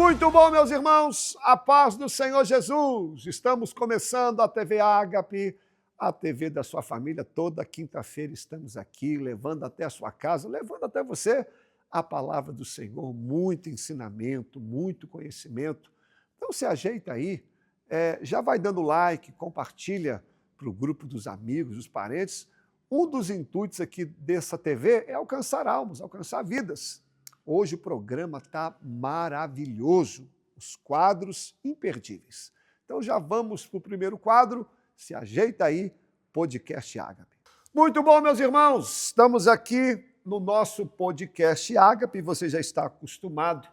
Muito bom, meus irmãos, a paz do Senhor Jesus. Estamos começando a TV Ágape, a TV da sua família. Toda quinta-feira estamos aqui, levando até a sua casa, levando até você a palavra do Senhor. Muito ensinamento, muito conhecimento. Então se ajeita aí, já vai dando like, compartilha para o grupo dos amigos, dos parentes. Um dos intuitos aqui dessa TV é alcançar almas, alcançar vidas. Hoje o programa está maravilhoso, os quadros imperdíveis. Então já vamos para o primeiro quadro, se ajeita aí, Podcast Ágape. Muito bom, meus irmãos, estamos aqui no nosso Podcast Ágape, você já está acostumado.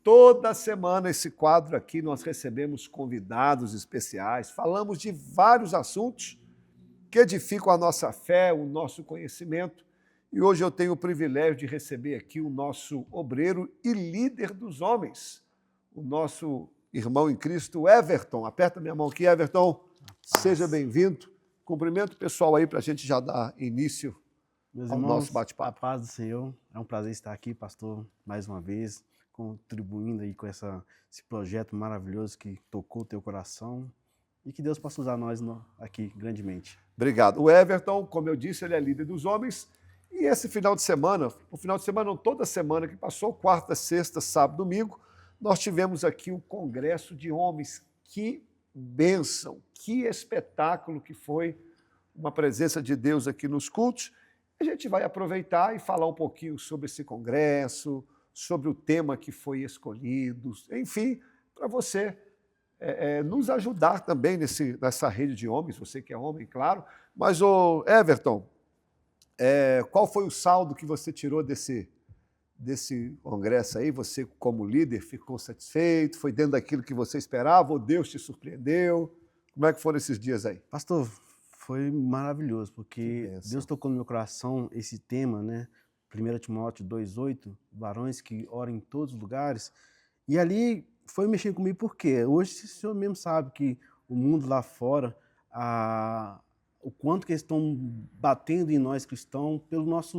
Toda semana esse quadro aqui nós recebemos convidados especiais, falamos de vários assuntos que edificam a nossa fé, o nosso conhecimento. E hoje eu tenho o privilégio de receber aqui o nosso obreiro e líder dos homens, o nosso irmão em Cristo, Everton. Aperta minha mão aqui, Everton. Seja bem-vindo. Cumprimento o pessoal aí para a gente já dar início Meus ao irmãos, nosso bate-papo. a paz do Senhor. É um prazer estar aqui, pastor, mais uma vez, contribuindo aí com esse projeto maravilhoso que tocou o teu coração e que Deus possa usar nós aqui grandemente. Obrigado. O Everton, como eu disse, ele é líder dos homens. E esse final de semana, não, toda semana que passou, quarta, sexta, sábado, domingo, nós tivemos aqui o Congresso de Homens. Que bênção, que espetáculo que foi uma presença de Deus aqui nos cultos. A gente vai aproveitar e falar um pouquinho sobre esse congresso, sobre o tema que foi escolhido, enfim, para você nos ajudar também nessa rede de homens, você que é homem, claro. Mas, Everton, qual foi o saldo que você tirou desse congresso aí? Você, como líder, ficou satisfeito? Foi dentro daquilo que você esperava ou Deus te surpreendeu? Como é que foram esses dias aí? Pastor, foi maravilhoso, porque Deus tocou no meu coração esse tema, né? 1 Timóteo 2,8, varões que oram em todos os lugares. E ali foi mexendo comigo porque hoje o senhor mesmo sabe que o mundo lá fora, o quanto que eles estão batendo em nós cristãos pela nossa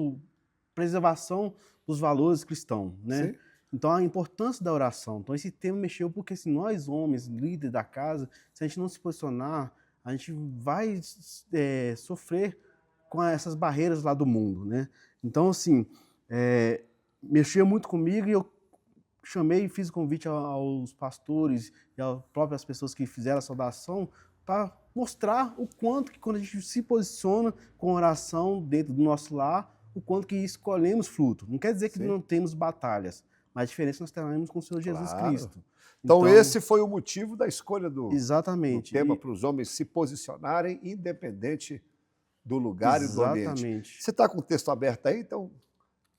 preservação dos valores cristãos, né? Sim. Então a importância da oração. Então esse tema mexeu porque se nós homens, líderes da casa, se a gente não se posicionar, a gente vai sofrer com essas barreiras lá do mundo, né? Então assim, mexeu muito comigo e eu chamei e fiz o convite aos pastores e às próprias pessoas que fizeram a saudação para mostrar o quanto que quando a gente se posiciona com oração dentro do nosso lar, o quanto que escolhemos fruto. Não quer dizer que não temos batalhas, mas a diferença nós teremos com o Senhor Jesus Cristo. Então esse foi o motivo da escolha do tema para os homens se posicionarem independente do lugar e do ambiente. Você está com o texto aberto aí? Então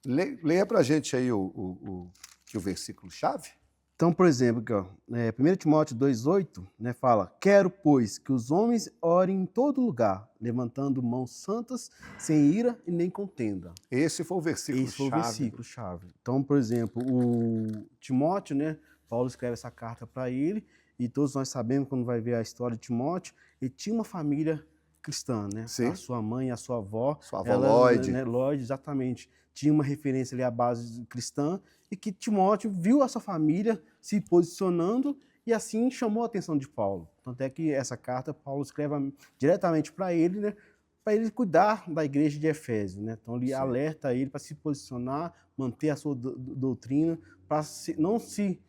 leia para a gente aí o versículo-chave. Então, por exemplo, aqui, 1 Timóteo 2,8, né, fala: quero, pois, que os homens orem em todo lugar, levantando mãos santas, sem ira e nem contenda. Esse foi o versículo-chave. Esse foi o versículo-chave. Então, por exemplo, o Timóteo, né, Paulo escreve essa carta para ele, e todos nós sabemos, quando vai ver a história de Timóteo, ele tinha uma família cristã, né? Sim. A sua mãe, a sua avó. Sua avó Lloyd. Né, Lloyd, exatamente. Tinha uma referência ali à base cristã, e que Timóteo viu a sua família se posicionando e assim chamou a atenção de Paulo. Tanto é que essa carta Paulo escreve diretamente para ele, né, para ele cuidar da igreja de Efésio, né? Então ele alerta ele para se posicionar, manter a sua doutrina, para não se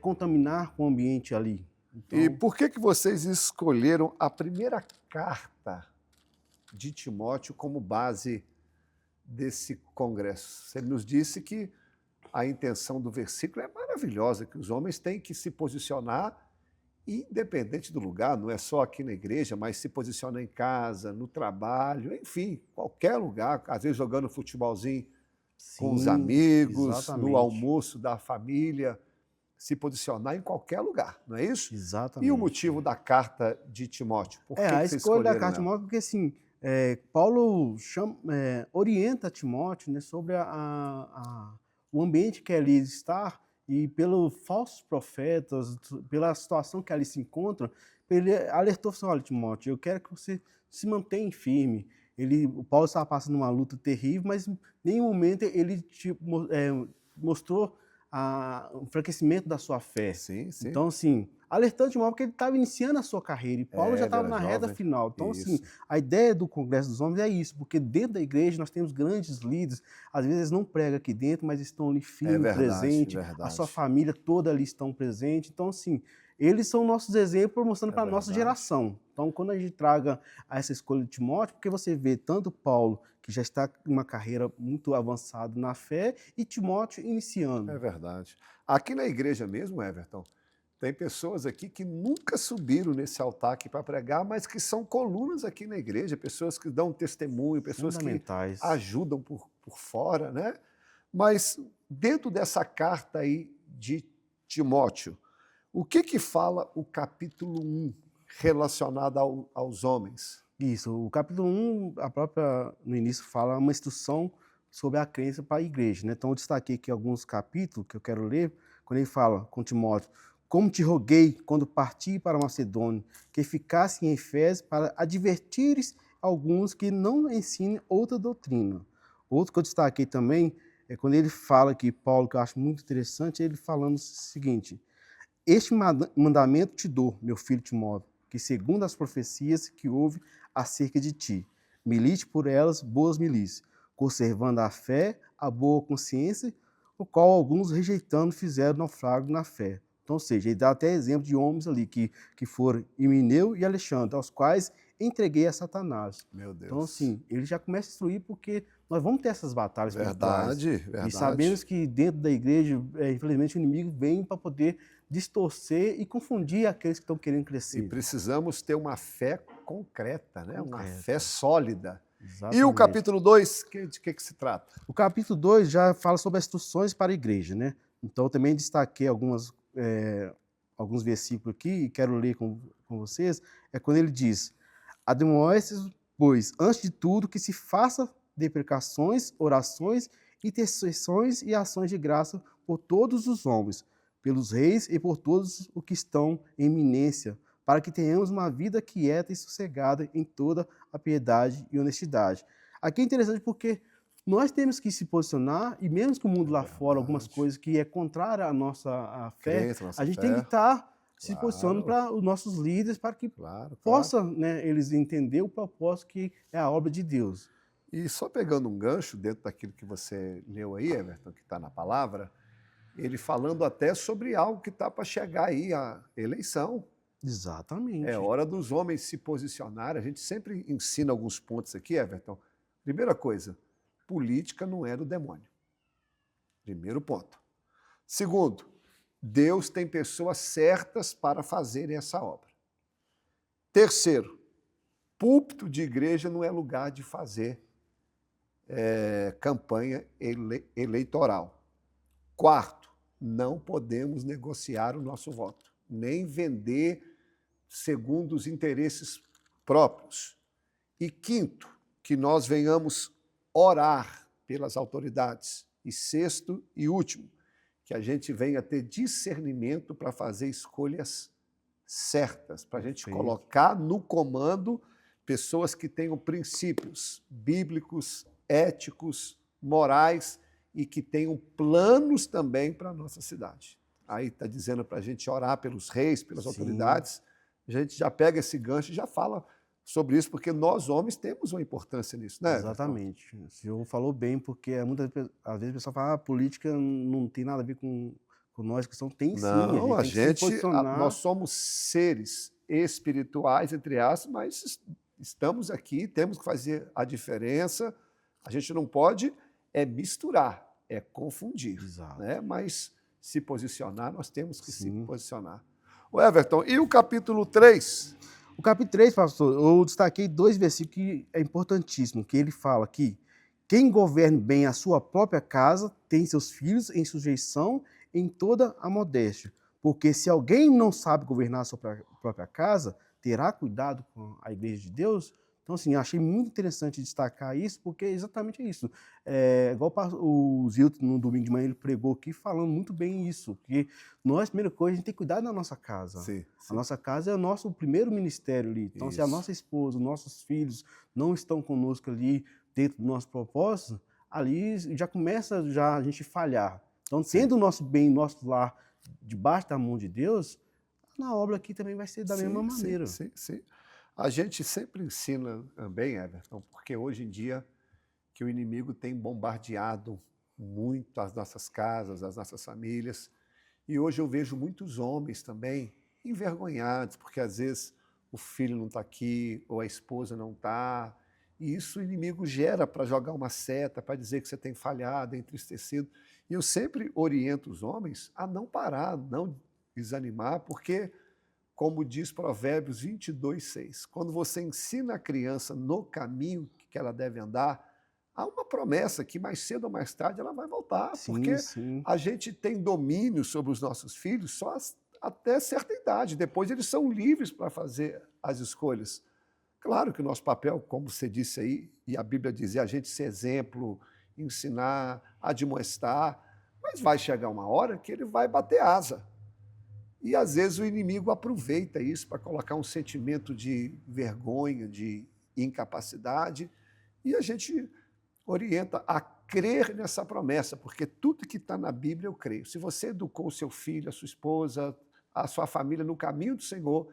contaminar com o ambiente ali. Então, e por que vocês escolheram a primeira carta de Timóteo como base desse congresso? Ele nos disse que a intenção do versículo é maravilhosa, que os homens têm que se posicionar independente do lugar, não é só aqui na igreja, mas se posicionar em casa, no trabalho, enfim, qualquer lugar, às vezes jogando futebolzinho com os amigos, exatamente. No almoço da família, se posicionar em qualquer lugar, não é isso? Exatamente. E o motivo da carta de Timóteo? Por que a vocês escolha da escolheram carta de ela? Timóteo, porque assim, Paulo orienta Timóteo, né, sobre o ambiente que ali está e pelos falsos profetas, pela situação que ali se encontra, ele alertou assim: olha, Timóteo, eu quero que você se mantenha firme. O Paulo estava passando uma luta terrível, mas em nenhum momento ele mostrou o enfraquecimento da sua fé. Sim, sim. Então, assim, alertando Timóteo porque ele estava iniciando a sua carreira e Paulo já estava ele na era reta jovem. final. Então, assim, Isso. a ideia do Congresso dos Homens é isso, porque dentro da igreja nós temos grandes líderes, às vezes eles não pregam aqui dentro, mas estão ali firme, presente, a sua verdade. família toda ali estão presente. Então, assim, eles são nossos exemplos mostrando É para a nossa verdade. geração. Então, quando a gente traga a essa escolha de Timóteo, porque você vê tanto Paulo, que já está em uma carreira muito avançada na fé, e Timóteo É iniciando. verdade. Aqui na igreja mesmo, Everton, tem pessoas aqui que nunca subiram nesse altar aqui para pregar, mas que são colunas aqui na igreja, pessoas que dão testemunho, pessoas que Fundamentais. ajudam por fora, né? Mas dentro dessa carta aí de Timóteo, o que fala o capítulo 1 relacionado aos homens? Isso, o capítulo 1, no início, fala uma instrução sobre a crença para a igreja, né? Então, eu destaquei aqui alguns capítulos que eu quero ler, quando ele fala com Timóteo, como te roguei, quando parti para a Macedônia, que ficasse em Efésios para advertires alguns que não ensinem outra doutrina. Outro que eu destaquei também é quando ele fala aqui, Paulo, que eu acho muito interessante, ele falando o seguinte, este mandamento te dou, meu filho Timóteo, que segundo as profecias que houve acerca de ti, milite por elas boas milícias, conservando a fé, a boa consciência, o qual alguns rejeitando fizeram naufrágio na fé. Então, ou seja, ele dá até exemplo de homens ali que foram Himeneu e Alexandre, aos quais entreguei a Satanás. Meu Então, Deus. assim, ele já começa a instruir porque nós vamos ter essas batalhas espirituais. Verdade, E verdade. sabemos que dentro da igreja, infelizmente, o inimigo vem para poder distorcer e confundir aqueles que estão querendo E crescer. precisamos ter uma fé concreta, né? Uma Concreta. fé sólida. E Exatamente. o capítulo 2, de que se trata? O capítulo 2 já fala sobre as instruções para a igreja, né? Então, eu também destaquei alguns versículos aqui e quero ler com vocês. É quando ele diz: admoestes, pois, antes de tudo, que se faça deprecações, orações, intercessões e ações de graça por todos os homens, pelos reis e por todos os que estão em eminência, para que tenhamos uma vida quieta e sossegada em toda a piedade e honestidade. Aqui é interessante porque nós temos que se posicionar, e mesmo que o mundo lá fora, algumas verdade. coisas que é contrária à nossa fé, Crença, nossa a gente fé. tem que estar se Claro. posicionando para os nossos líderes, para que Claro. possa, né, eles entender o propósito que é a obra de Deus. E só pegando um gancho dentro daquilo que você leu aí, Everton, que está na palavra, ele falando até sobre algo que está para chegar aí, a eleição. Exatamente. É hora dos homens se posicionarem. A gente sempre ensina alguns pontos aqui, Everton. Primeira coisa, política não é do demônio. Primeiro ponto. Segundo, Deus tem pessoas certas para fazerem essa obra. Terceiro, púlpito de igreja não é lugar de fazer campanha eleitoral. Quarto, não podemos negociar o nosso voto, nem vender segundo os interesses próprios. E quinto, que nós venhamos orar pelas autoridades. E sexto e último, que a gente venha ter discernimento para fazer escolhas certas, para a gente colocar no comando pessoas que tenham princípios bíblicos, éticos, morais e que tenham planos também para a nossa cidade. Aí está dizendo para a gente orar pelos reis, pelas autoridades, a gente já pega esse gancho e já fala sobre isso, porque nós, homens, temos uma importância nisso, né? Exatamente. O senhor falou bem, porque muitas às vezes o pessoal fala, política não tem nada a ver com nós que somos. Tem sim, Não, a gente tem que se posicionar. nós somos seres espirituais, entre aspas, mas estamos aqui, temos que fazer a diferença. A gente não pode misturar, confundir. Exato. Né? Mas se posicionar, nós temos que Sim. se posicionar. O Everton, e o capítulo 3? O capítulo 3, pastor, eu destaquei 2 versículos que é importantíssimo, que ele fala aqui: quem governe bem a sua própria casa tem seus filhos em sujeição em toda a modéstia. Porque se alguém não sabe governar a sua própria casa, terá cuidado com a igreja de Deus? Então, assim, eu achei muito interessante destacar isso, porque é exatamente isso. Igual o Zilton, no domingo de manhã, ele pregou aqui falando muito bem isso, que nós, primeira coisa, a gente tem que cuidar da nossa casa. Sim. A nossa casa é o nosso primeiro ministério ali. Então, se a nossa esposa, os nossos filhos não estão conosco ali dentro do nosso propósito, ali já começa a gente falhar. Então, tendo o nosso bem, nosso lar debaixo da mão de Deus, na obra aqui também vai ser da mesma maneira. Sim. A gente sempre ensina também, Everton, porque hoje em dia que o inimigo tem bombardeado muito as nossas casas, as nossas famílias, e hoje eu vejo muitos homens também envergonhados, porque às vezes o filho não está aqui, ou a esposa não está, e isso o inimigo gera para jogar uma seta, para dizer que você tem falhado, entristecido. E eu sempre oriento os homens a não parar, não desanimar, porque, como diz Provérbios 22:6, quando você ensina a criança no caminho que ela deve andar, há uma promessa que mais cedo ou mais tarde ela vai voltar, porque Sim. a gente tem domínio sobre os nossos filhos só até certa idade, depois eles são livres para fazer as escolhas. Claro que o nosso papel, como você disse aí, e a Bíblia diz, é a gente ser exemplo, ensinar, admoestar, mas vai chegar uma hora que ele vai bater asa. E às vezes o inimigo aproveita isso para colocar um sentimento de vergonha, de incapacidade, e a gente orienta a crer nessa promessa, porque tudo que está na Bíblia eu creio. Se você educou o seu filho, a sua esposa, a sua família no caminho do Senhor,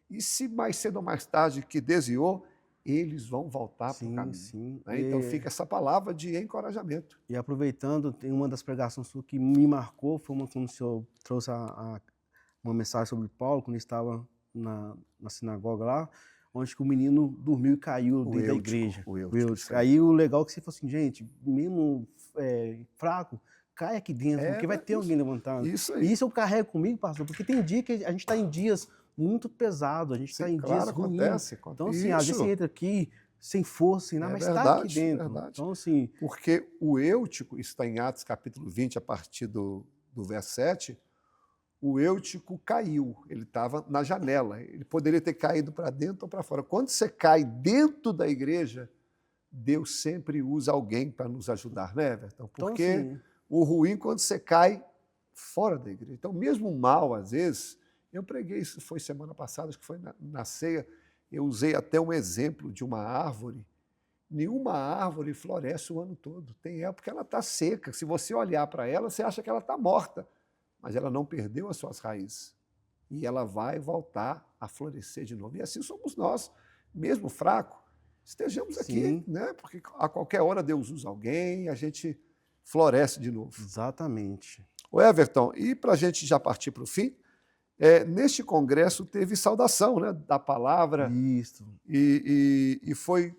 e se mais cedo ou mais tarde que desviou, eles vão voltar para o caminho. Né? Então fica essa palavra de encorajamento. E aproveitando, tem uma das pregações que me marcou, foi quando o senhor trouxe uma mensagem sobre Paulo, quando ele estava na sinagoga lá, onde que o menino dormiu e caiu dentro da igreja. O Eutico. Aí o legal é que você falou assim, gente, mesmo fraco, cai aqui dentro, porque vai ter alguém levantado. Isso aí. E isso eu carrego comigo, pastor, porque tem dia que a gente está em dias muito pesados, a gente está em dias ruins. Acontece. Então, assim, às vezes você entra aqui sem força, sem nada, mas está aqui dentro. Verdade. Então, assim... Porque o Eutico, isso está em Atos capítulo 20, a partir do verso 7, o Eutico caiu, ele estava na janela, ele poderia ter caído para dentro ou para fora. Quando você cai dentro da igreja, Deus sempre usa alguém para nos ajudar, né, Everton? Porque então, assim, o ruim é quando você cai fora da igreja. Então, mesmo o mal, às vezes, eu preguei, isso foi semana passada, acho que foi na ceia, eu usei até um exemplo de uma árvore. Nenhuma árvore floresce o ano todo. Tem época que ela está seca. Se você olhar para ela, você acha que ela está morta. Mas ela não perdeu as suas raízes. E ela vai voltar a florescer de novo. E assim somos nós, mesmo fraco, estejamos aqui, né? Porque a qualquer hora Deus usa alguém e a gente floresce de novo. Exatamente. O Everton, e para a gente já partir para o fim, neste congresso teve saudação, né, da palavra. Isso. E foi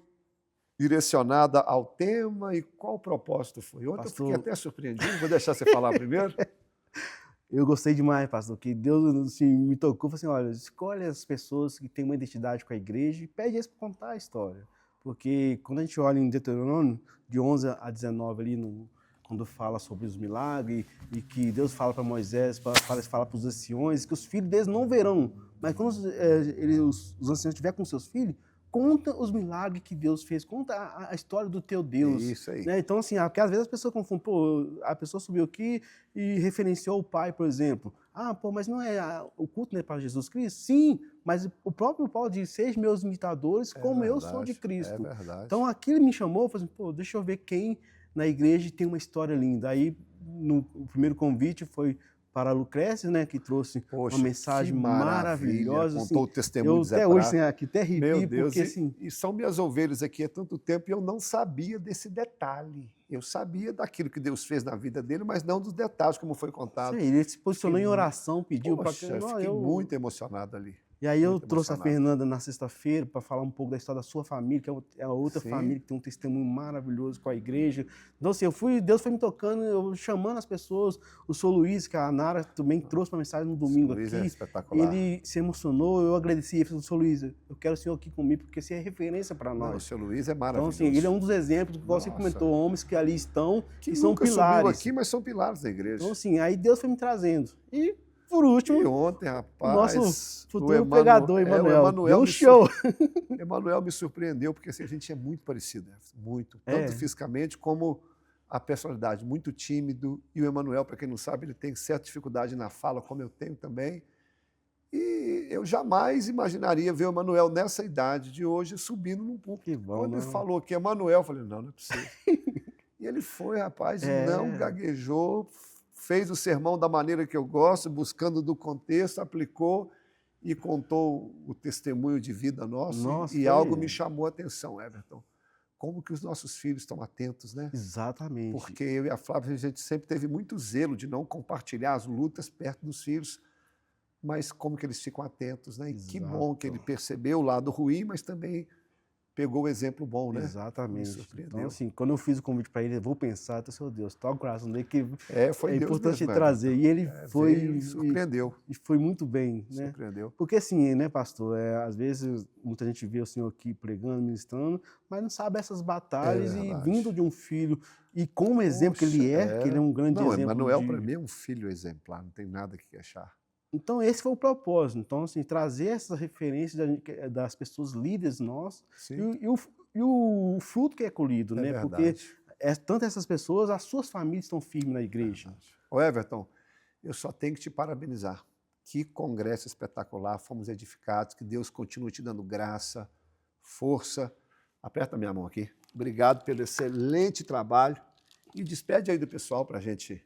direcionada ao tema e qual o propósito foi? Ontem eu fiquei até surpreendido, vou deixar você falar primeiro. Eu gostei demais, pastor, que Deus assim, me tocou, falou assim, olha, escolhe as pessoas que têm uma identidade com a igreja e pede eles para contar a história. Porque quando a gente olha em Deuteronômio, de 11 a 19 ali, quando fala sobre os milagres, e que Deus fala para Moisés, fala para os anciões, que os filhos deles não verão, mas quando os anciões estiverem com seus filhos, conta os milagres que Deus fez, conta a história do teu Deus. Isso aí. Né? Então, assim, porque às vezes as pessoas confundem, pô, a pessoa subiu aqui e referenciou o Pai, por exemplo. Ah, pô, mas não é o culto não é para Jesus Cristo? Sim, mas o próprio Paulo diz, sejam meus imitadores como eu sou de Cristo. É verdade. Então, aquilo me chamou, falei assim, pô, deixa eu ver quem na igreja tem uma história linda. Aí, o primeiro convite foi para a Lucrécia, né, que trouxe uma mensagem maravilhosa. Contou assim, o testemunho de Zé até Prata. hoje, assim, aqui até arrepio, Meu Deus, porque assim... E são minhas ovelhas aqui há tanto tempo e eu não sabia desse detalhe. Eu sabia daquilo que Deus fez na vida dele, mas não dos detalhes, como foi contado. Sim, ele se posicionou em oração, pediu para que eu fiquei muito emocionado ali. E aí eu trouxe a Fernanda na sexta-feira para falar um pouco da história da sua família, que é a outra família que tem um testemunho maravilhoso com a igreja. Então, assim, Deus foi me tocando, eu chamando as pessoas. O Sr. Luiz, que a Nara também trouxe uma mensagem no domingo aqui. É espetacular. Ele se emocionou, eu agradeci. Ele falou, Sr. Luiz, eu quero o senhor aqui comigo, porque você é referência para nós. O Sr. Luiz é maravilhoso. Então, assim, ele é um dos exemplos, que você comentou, homens que ali estão, que são nunca pilares. Subiu aqui, mas são pilares da igreja. Então, assim, aí Deus foi me trazendo. E, por último, e ontem, rapaz, nosso futuro pregador, Emanuel, deu um show. Emanuel me surpreendeu, porque assim, a gente é muito parecido, muito, tanto fisicamente como a personalidade, muito tímido. E o Emanuel, para quem não sabe, ele tem certa dificuldade na fala, como eu tenho também. E eu jamais imaginaria ver o Emanuel nessa idade de hoje subindo num púlpito. Que bom, quando ele falou que Emanuel, eu falei, não é possível. E ele foi, rapaz, não gaguejou, fez o sermão da maneira que eu gosto, buscando do contexto, aplicou e contou o testemunho de vida nosso. Nossa, E foi- algo me chamou a atenção, Everton. Como que os nossos filhos estão atentos, né? Exatamente. Porque eu e a Flávia, a gente sempre teve muito zelo de não compartilhar as lutas perto dos filhos, mas como que eles ficam atentos, né? E que bom que ele Exato. percebeu o lado ruim, mas também pegou o exemplo bom, né? Me Exatamente. surpreendeu. Então, assim, quando eu fiz o convite para ele, eu vou pensar, seu Deus, toca o coração dele, que Foi é Deus importante mesmo, trazer. Everton. E ele foi Veio e surpreendeu. e foi muito bem, né? Surpreendeu. Porque assim, né, pastor, às vezes muita gente vê o senhor aqui pregando, ministrando, mas não sabe essas batalhas e verdade. vindo de um filho, e como exemplo que ele Poxa, que ele é um grande Não, exemplo Emanuel, de... para mim, é um filho exemplar, não tem nada que achar. Então esse foi o propósito. Então, assim, trazer essas referências das pessoas líderes nós Sim, e o fruto que é colhido, é né? Porque verdade. tanto essas pessoas, as suas famílias estão firmes na igreja. Ô Everton, eu só tenho que te parabenizar. Que congresso espetacular, fomos edificados, que Deus continue te dando graça, força. Aperta minha mão aqui. Obrigado pelo excelente trabalho e despede aí do pessoal para a gente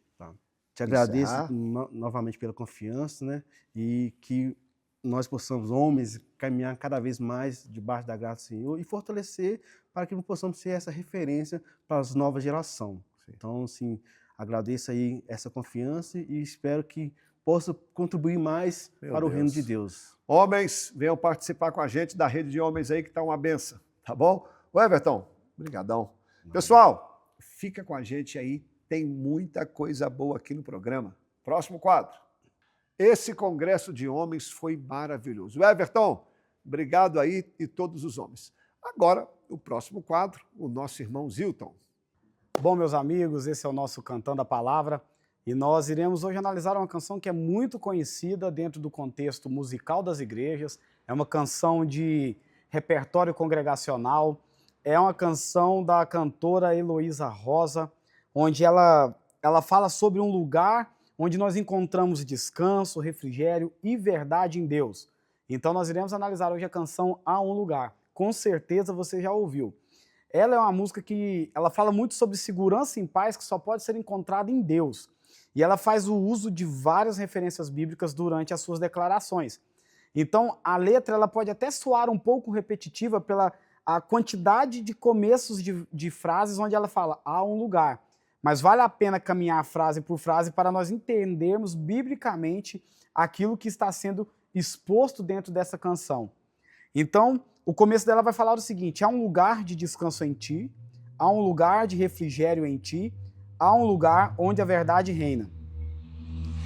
Te agradeço encerrar. novamente pela confiança, né? E que nós possamos, homens, caminhar cada vez mais debaixo da graça do Senhor e fortalecer para que nós possamos ser essa referência para as novas gerações. Então, assim, agradeço aí essa confiança e espero que possa contribuir mais para o reino de Deus. Homens, venham participar com a gente da rede de homens aí, que está uma benção, tá bom? Ô Everton, brigadão. Pessoal, fica com a gente aí, tem muita coisa boa aqui no programa. Próximo quadro. Esse congresso de homens foi maravilhoso. Everton, obrigado aí e todos os homens. Agora, o próximo quadro, o nosso irmão Zilton. Bom, meus amigos, esse é o nosso Cantando a Palavra e nós iremos hoje analisar uma canção que é muito conhecida dentro do contexto musical das igrejas. É uma canção de repertório congregacional, é uma canção da cantora Heloísa Rosa, onde ela fala sobre um lugar onde nós encontramos descanso, refrigério e verdade em Deus. Então nós iremos analisar hoje a canção Há um Lugar. Com certeza você já ouviu. Ela é uma música que ela fala muito sobre segurança e paz que só pode ser encontrada em Deus. E ela faz o uso de várias referências bíblicas durante as suas declarações. Então, a letra ela pode até soar um pouco repetitiva pela a quantidade de começos de frases onde ela fala, há um lugar. Mas vale a pena caminhar frase por frase para nós entendermos biblicamente aquilo que está sendo exposto dentro dessa canção. Então, o começo dela vai falar o seguinte, há um lugar de descanso em ti, há um lugar de refrigério em ti, há um lugar onde a verdade reina.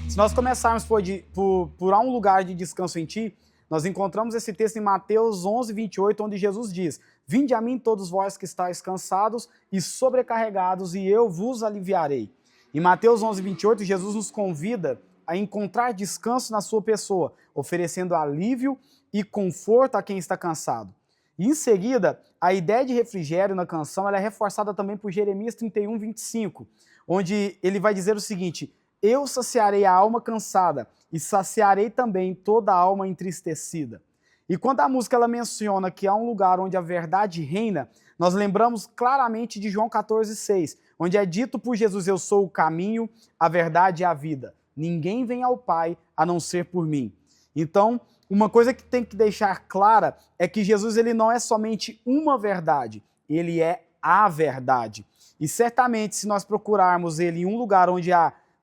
Se nós começarmos por há um lugar de descanso em ti, nós encontramos esse texto em Mateus 11, 28, onde Jesus diz, vinde a mim todos vós que estáis cansados e sobrecarregados, e eu vos aliviarei. Em Mateus 11, 28, Jesus nos convida a encontrar descanso na sua pessoa, oferecendo alívio e conforto a quem está cansado. E em seguida, a ideia de refrigério na canção ela é reforçada também por Jeremias 31, 25, onde ele vai dizer o seguinte, eu saciarei a alma cansada e saciarei também toda a alma entristecida. E quando a música ela menciona que há um lugar onde a verdade reina, nós lembramos claramente de João 14, 6, onde é dito por Jesus, eu sou o caminho, a verdade e a vida. Ninguém vem ao Pai a não ser por mim. Então, uma coisa que tem que deixar clara é que Jesus ele não é somente uma verdade, ele é a verdade. E certamente, se nós procurarmos ele em um lugar onde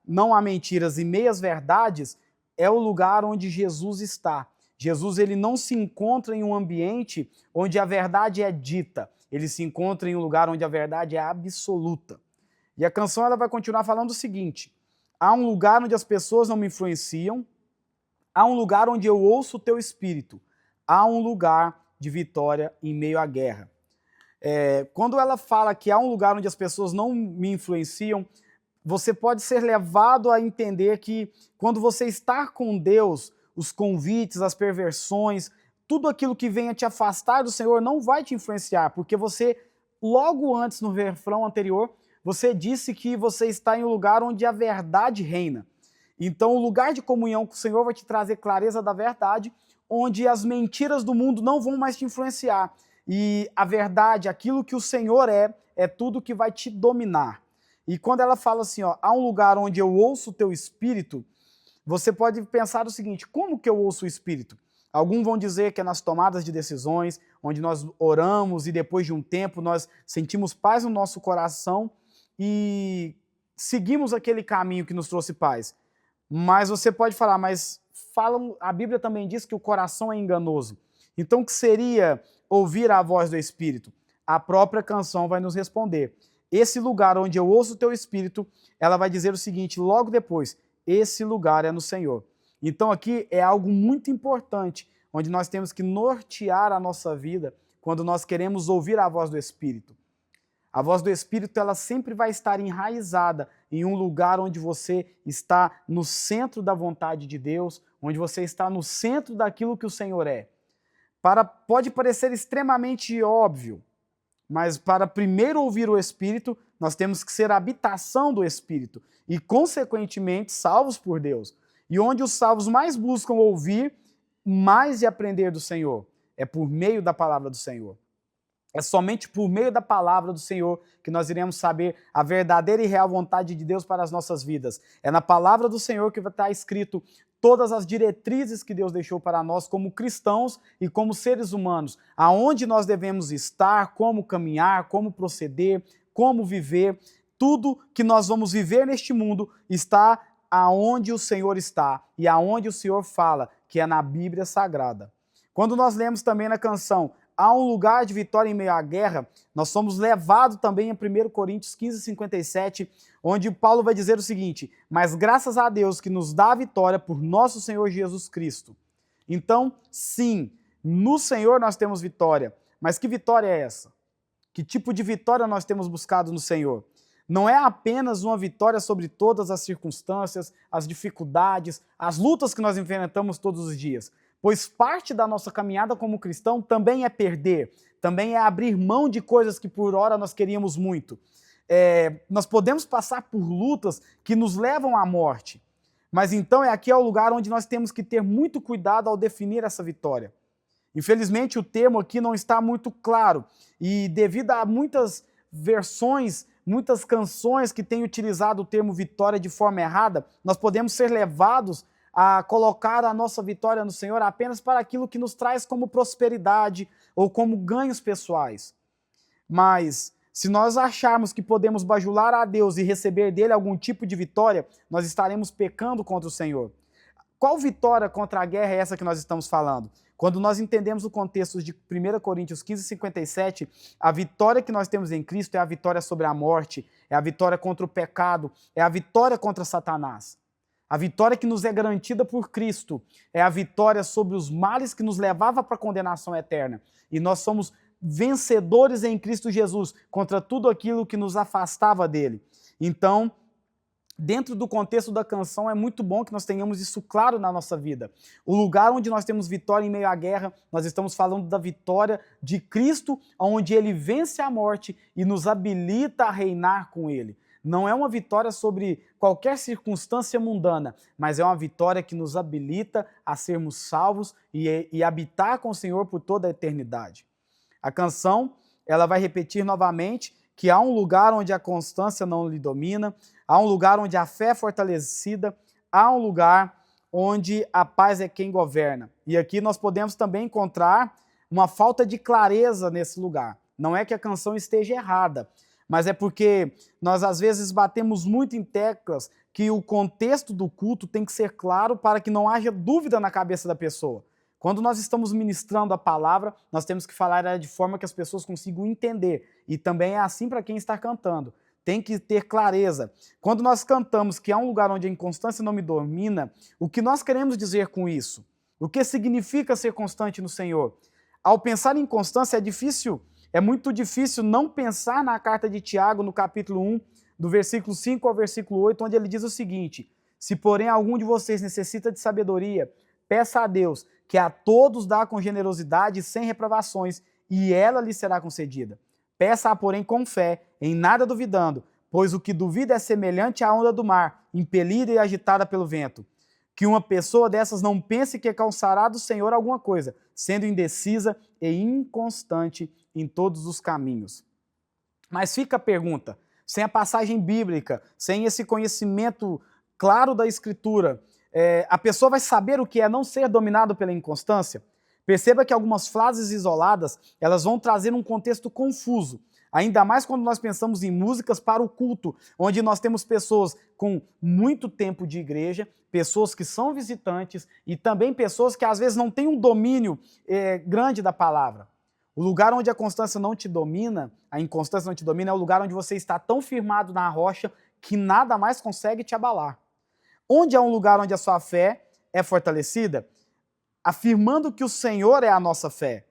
não há mentiras e meias verdades, é o lugar onde Jesus está. Jesus ele não se encontra em um ambiente onde a verdade é dita, ele se encontra em um lugar onde a verdade é absoluta. E a canção ela vai continuar falando o seguinte, há um lugar onde as pessoas não me influenciam, há um lugar onde eu ouço o teu espírito, há um lugar de vitória em meio à guerra. Quando ela fala que há um lugar onde as pessoas não me influenciam, você pode ser levado a entender que quando você está com Deus, os convites, as perversões, tudo aquilo que venha te afastar do Senhor não vai te influenciar, porque você, logo antes, no refrão anterior, você disse que você está em um lugar onde a verdade reina. Então, o lugar de comunhão com o Senhor vai te trazer clareza da verdade, onde as mentiras do mundo não vão mais te influenciar. E a verdade, aquilo que o Senhor é tudo que vai te dominar. E quando ela fala assim, ó, há um lugar onde eu ouço o teu espírito, você pode pensar o seguinte, como que eu ouço o espírito? Alguns vão dizer que é nas tomadas de decisões, onde nós oramos e depois de um tempo nós sentimos paz no nosso coração e seguimos aquele caminho que nos trouxe paz. Mas você pode falar, mas a Bíblia também diz que o coração é enganoso. Então, o que seria ouvir a voz do Espírito? A própria canção vai nos responder. Esse lugar onde eu ouço o teu Espírito, ela vai dizer o seguinte, logo depois, esse lugar é no Senhor. Então, aqui é algo muito importante, onde nós temos que nortear a nossa vida quando nós queremos ouvir a voz do Espírito. A voz do Espírito, ela sempre vai estar enraizada em um lugar onde você está no centro da vontade de Deus, onde você está no centro daquilo que o Senhor é. Pode parecer extremamente óbvio, mas para primeiro ouvir o Espírito, nós temos que ser a habitação do Espírito e, consequentemente, salvos por Deus. E onde os salvos mais buscam ouvir, mais de aprender do Senhor, é por meio da palavra do Senhor. É somente por meio da palavra do Senhor que nós iremos saber a verdadeira e real vontade de Deus para as nossas vidas. É na palavra do Senhor que vai estar escrito todas as diretrizes que Deus deixou para nós como cristãos e como seres humanos, aonde nós devemos estar, como caminhar, como proceder, como viver. Tudo que nós vamos viver neste mundo está aonde o Senhor está e aonde o Senhor fala, que é na Bíblia Sagrada. Quando nós lemos também na canção há um lugar de vitória em meio à guerra, nós somos levados também em 1 Coríntios 15, 57, onde Paulo vai dizer o seguinte, mas graças a Deus que nos dá a vitória por nosso Senhor Jesus Cristo. Então, sim, no Senhor nós temos vitória, mas que vitória é essa? Que tipo de vitória nós temos buscado no Senhor? Não é apenas uma vitória sobre todas as circunstâncias, as dificuldades, as lutas que nós enfrentamos todos os dias, pois parte da nossa caminhada como cristão também é perder, também é abrir mão de coisas que por hora nós queríamos muito. Nós podemos passar por lutas que nos levam à morte, mas então aqui é o lugar onde nós temos que ter muito cuidado ao definir essa vitória. Infelizmente o termo aqui não está muito claro e devido a muitas versões, muitas canções que têm utilizado o termo vitória de forma errada, nós podemos ser levados a colocar a nossa vitória no Senhor apenas para aquilo que nos traz como prosperidade ou como ganhos pessoais. Mas, se nós acharmos que podemos bajular a Deus e receber dele algum tipo de vitória, nós estaremos pecando contra o Senhor. Qual vitória contra a guerra é essa que nós estamos falando? Quando nós entendemos o contexto de 1 Coríntios 15, 57, a vitória que nós temos em Cristo é a vitória sobre a morte, é a vitória contra o pecado, é a vitória contra Satanás. A vitória que nos é garantida por Cristo é a vitória sobre os males que nos levava para a condenação eterna. E nós somos vencedores em Cristo Jesus contra tudo aquilo que nos afastava dele. Então, dentro do contexto da canção, é muito bom que nós tenhamos isso claro na nossa vida. O lugar onde nós temos vitória em meio à guerra, nós estamos falando da vitória de Cristo, onde ele vence a morte e nos habilita a reinar com ele. Não é uma vitória sobre qualquer circunstância mundana, mas é uma vitória que nos habilita a sermos salvos e habitar com o Senhor por toda a eternidade. A canção, ela vai repetir novamente que há um lugar onde a constância não lhe domina, há um lugar onde a fé é fortalecida, há um lugar onde a paz é quem governa. E aqui nós podemos também encontrar uma falta de clareza nesse lugar. Não é que a canção esteja errada, mas é porque nós às vezes batemos muito em teclas que o contexto do culto tem que ser claro para que não haja dúvida na cabeça da pessoa. Quando nós estamos ministrando a palavra, nós temos que falar de forma que as pessoas consigam entender. E também é assim para quem está cantando. Tem que ter clareza. Quando nós cantamos que há um lugar onde a inconstância não me domina, o que nós queremos dizer com isso? O que significa ser constante no Senhor? Ao pensar em constância é muito difícil não pensar na carta de Tiago, no capítulo 1, do versículo 5 ao versículo 8, onde ele diz o seguinte: se porém algum de vocês necessita de sabedoria, peça a Deus, que a todos dá com generosidade e sem reprovações, e ela lhe será concedida. Peça-a, porém, com fé, em nada duvidando, pois o que duvida é semelhante à onda do mar, impelida e agitada pelo vento. Que uma pessoa dessas não pense que alcançará do Senhor alguma coisa, sendo indecisa e inconstante em todos os caminhos. Mas fica a pergunta, sem a passagem bíblica, sem esse conhecimento claro da Escritura, a pessoa vai saber o que é não ser dominado pela inconstância? Perceba que algumas frases isoladas, elas vão trazer um contexto confuso. Ainda mais quando nós pensamos em músicas para o culto, onde nós temos pessoas com muito tempo de igreja, pessoas que são visitantes e também pessoas que às vezes não têm um domínio grande da palavra. O lugar onde a inconstância não te domina é o lugar onde você está tão firmado na rocha que nada mais consegue te abalar. Onde é um lugar onde a sua fé é fortalecida? Afirmando que o Senhor é a nossa fé.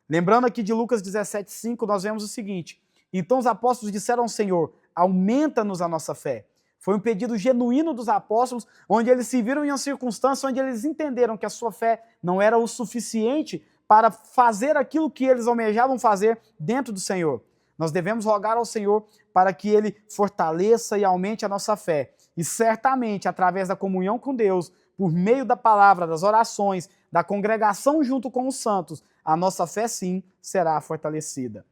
Lembrando aqui de Lucas 17,5, nós vemos o seguinte: então os apóstolos disseram ao Senhor, aumenta-nos a nossa fé. Foi um pedido genuíno dos apóstolos, onde eles se viram em uma circunstância onde eles entenderam que a sua fé não era o suficiente para fazer aquilo que eles almejavam fazer dentro do Senhor. Nós devemos rogar ao Senhor para que Ele fortaleça e aumente a nossa fé. E certamente, através da comunhão com Deus, por meio da palavra, das orações, da congregação junto com os santos, a nossa fé sim será fortalecida.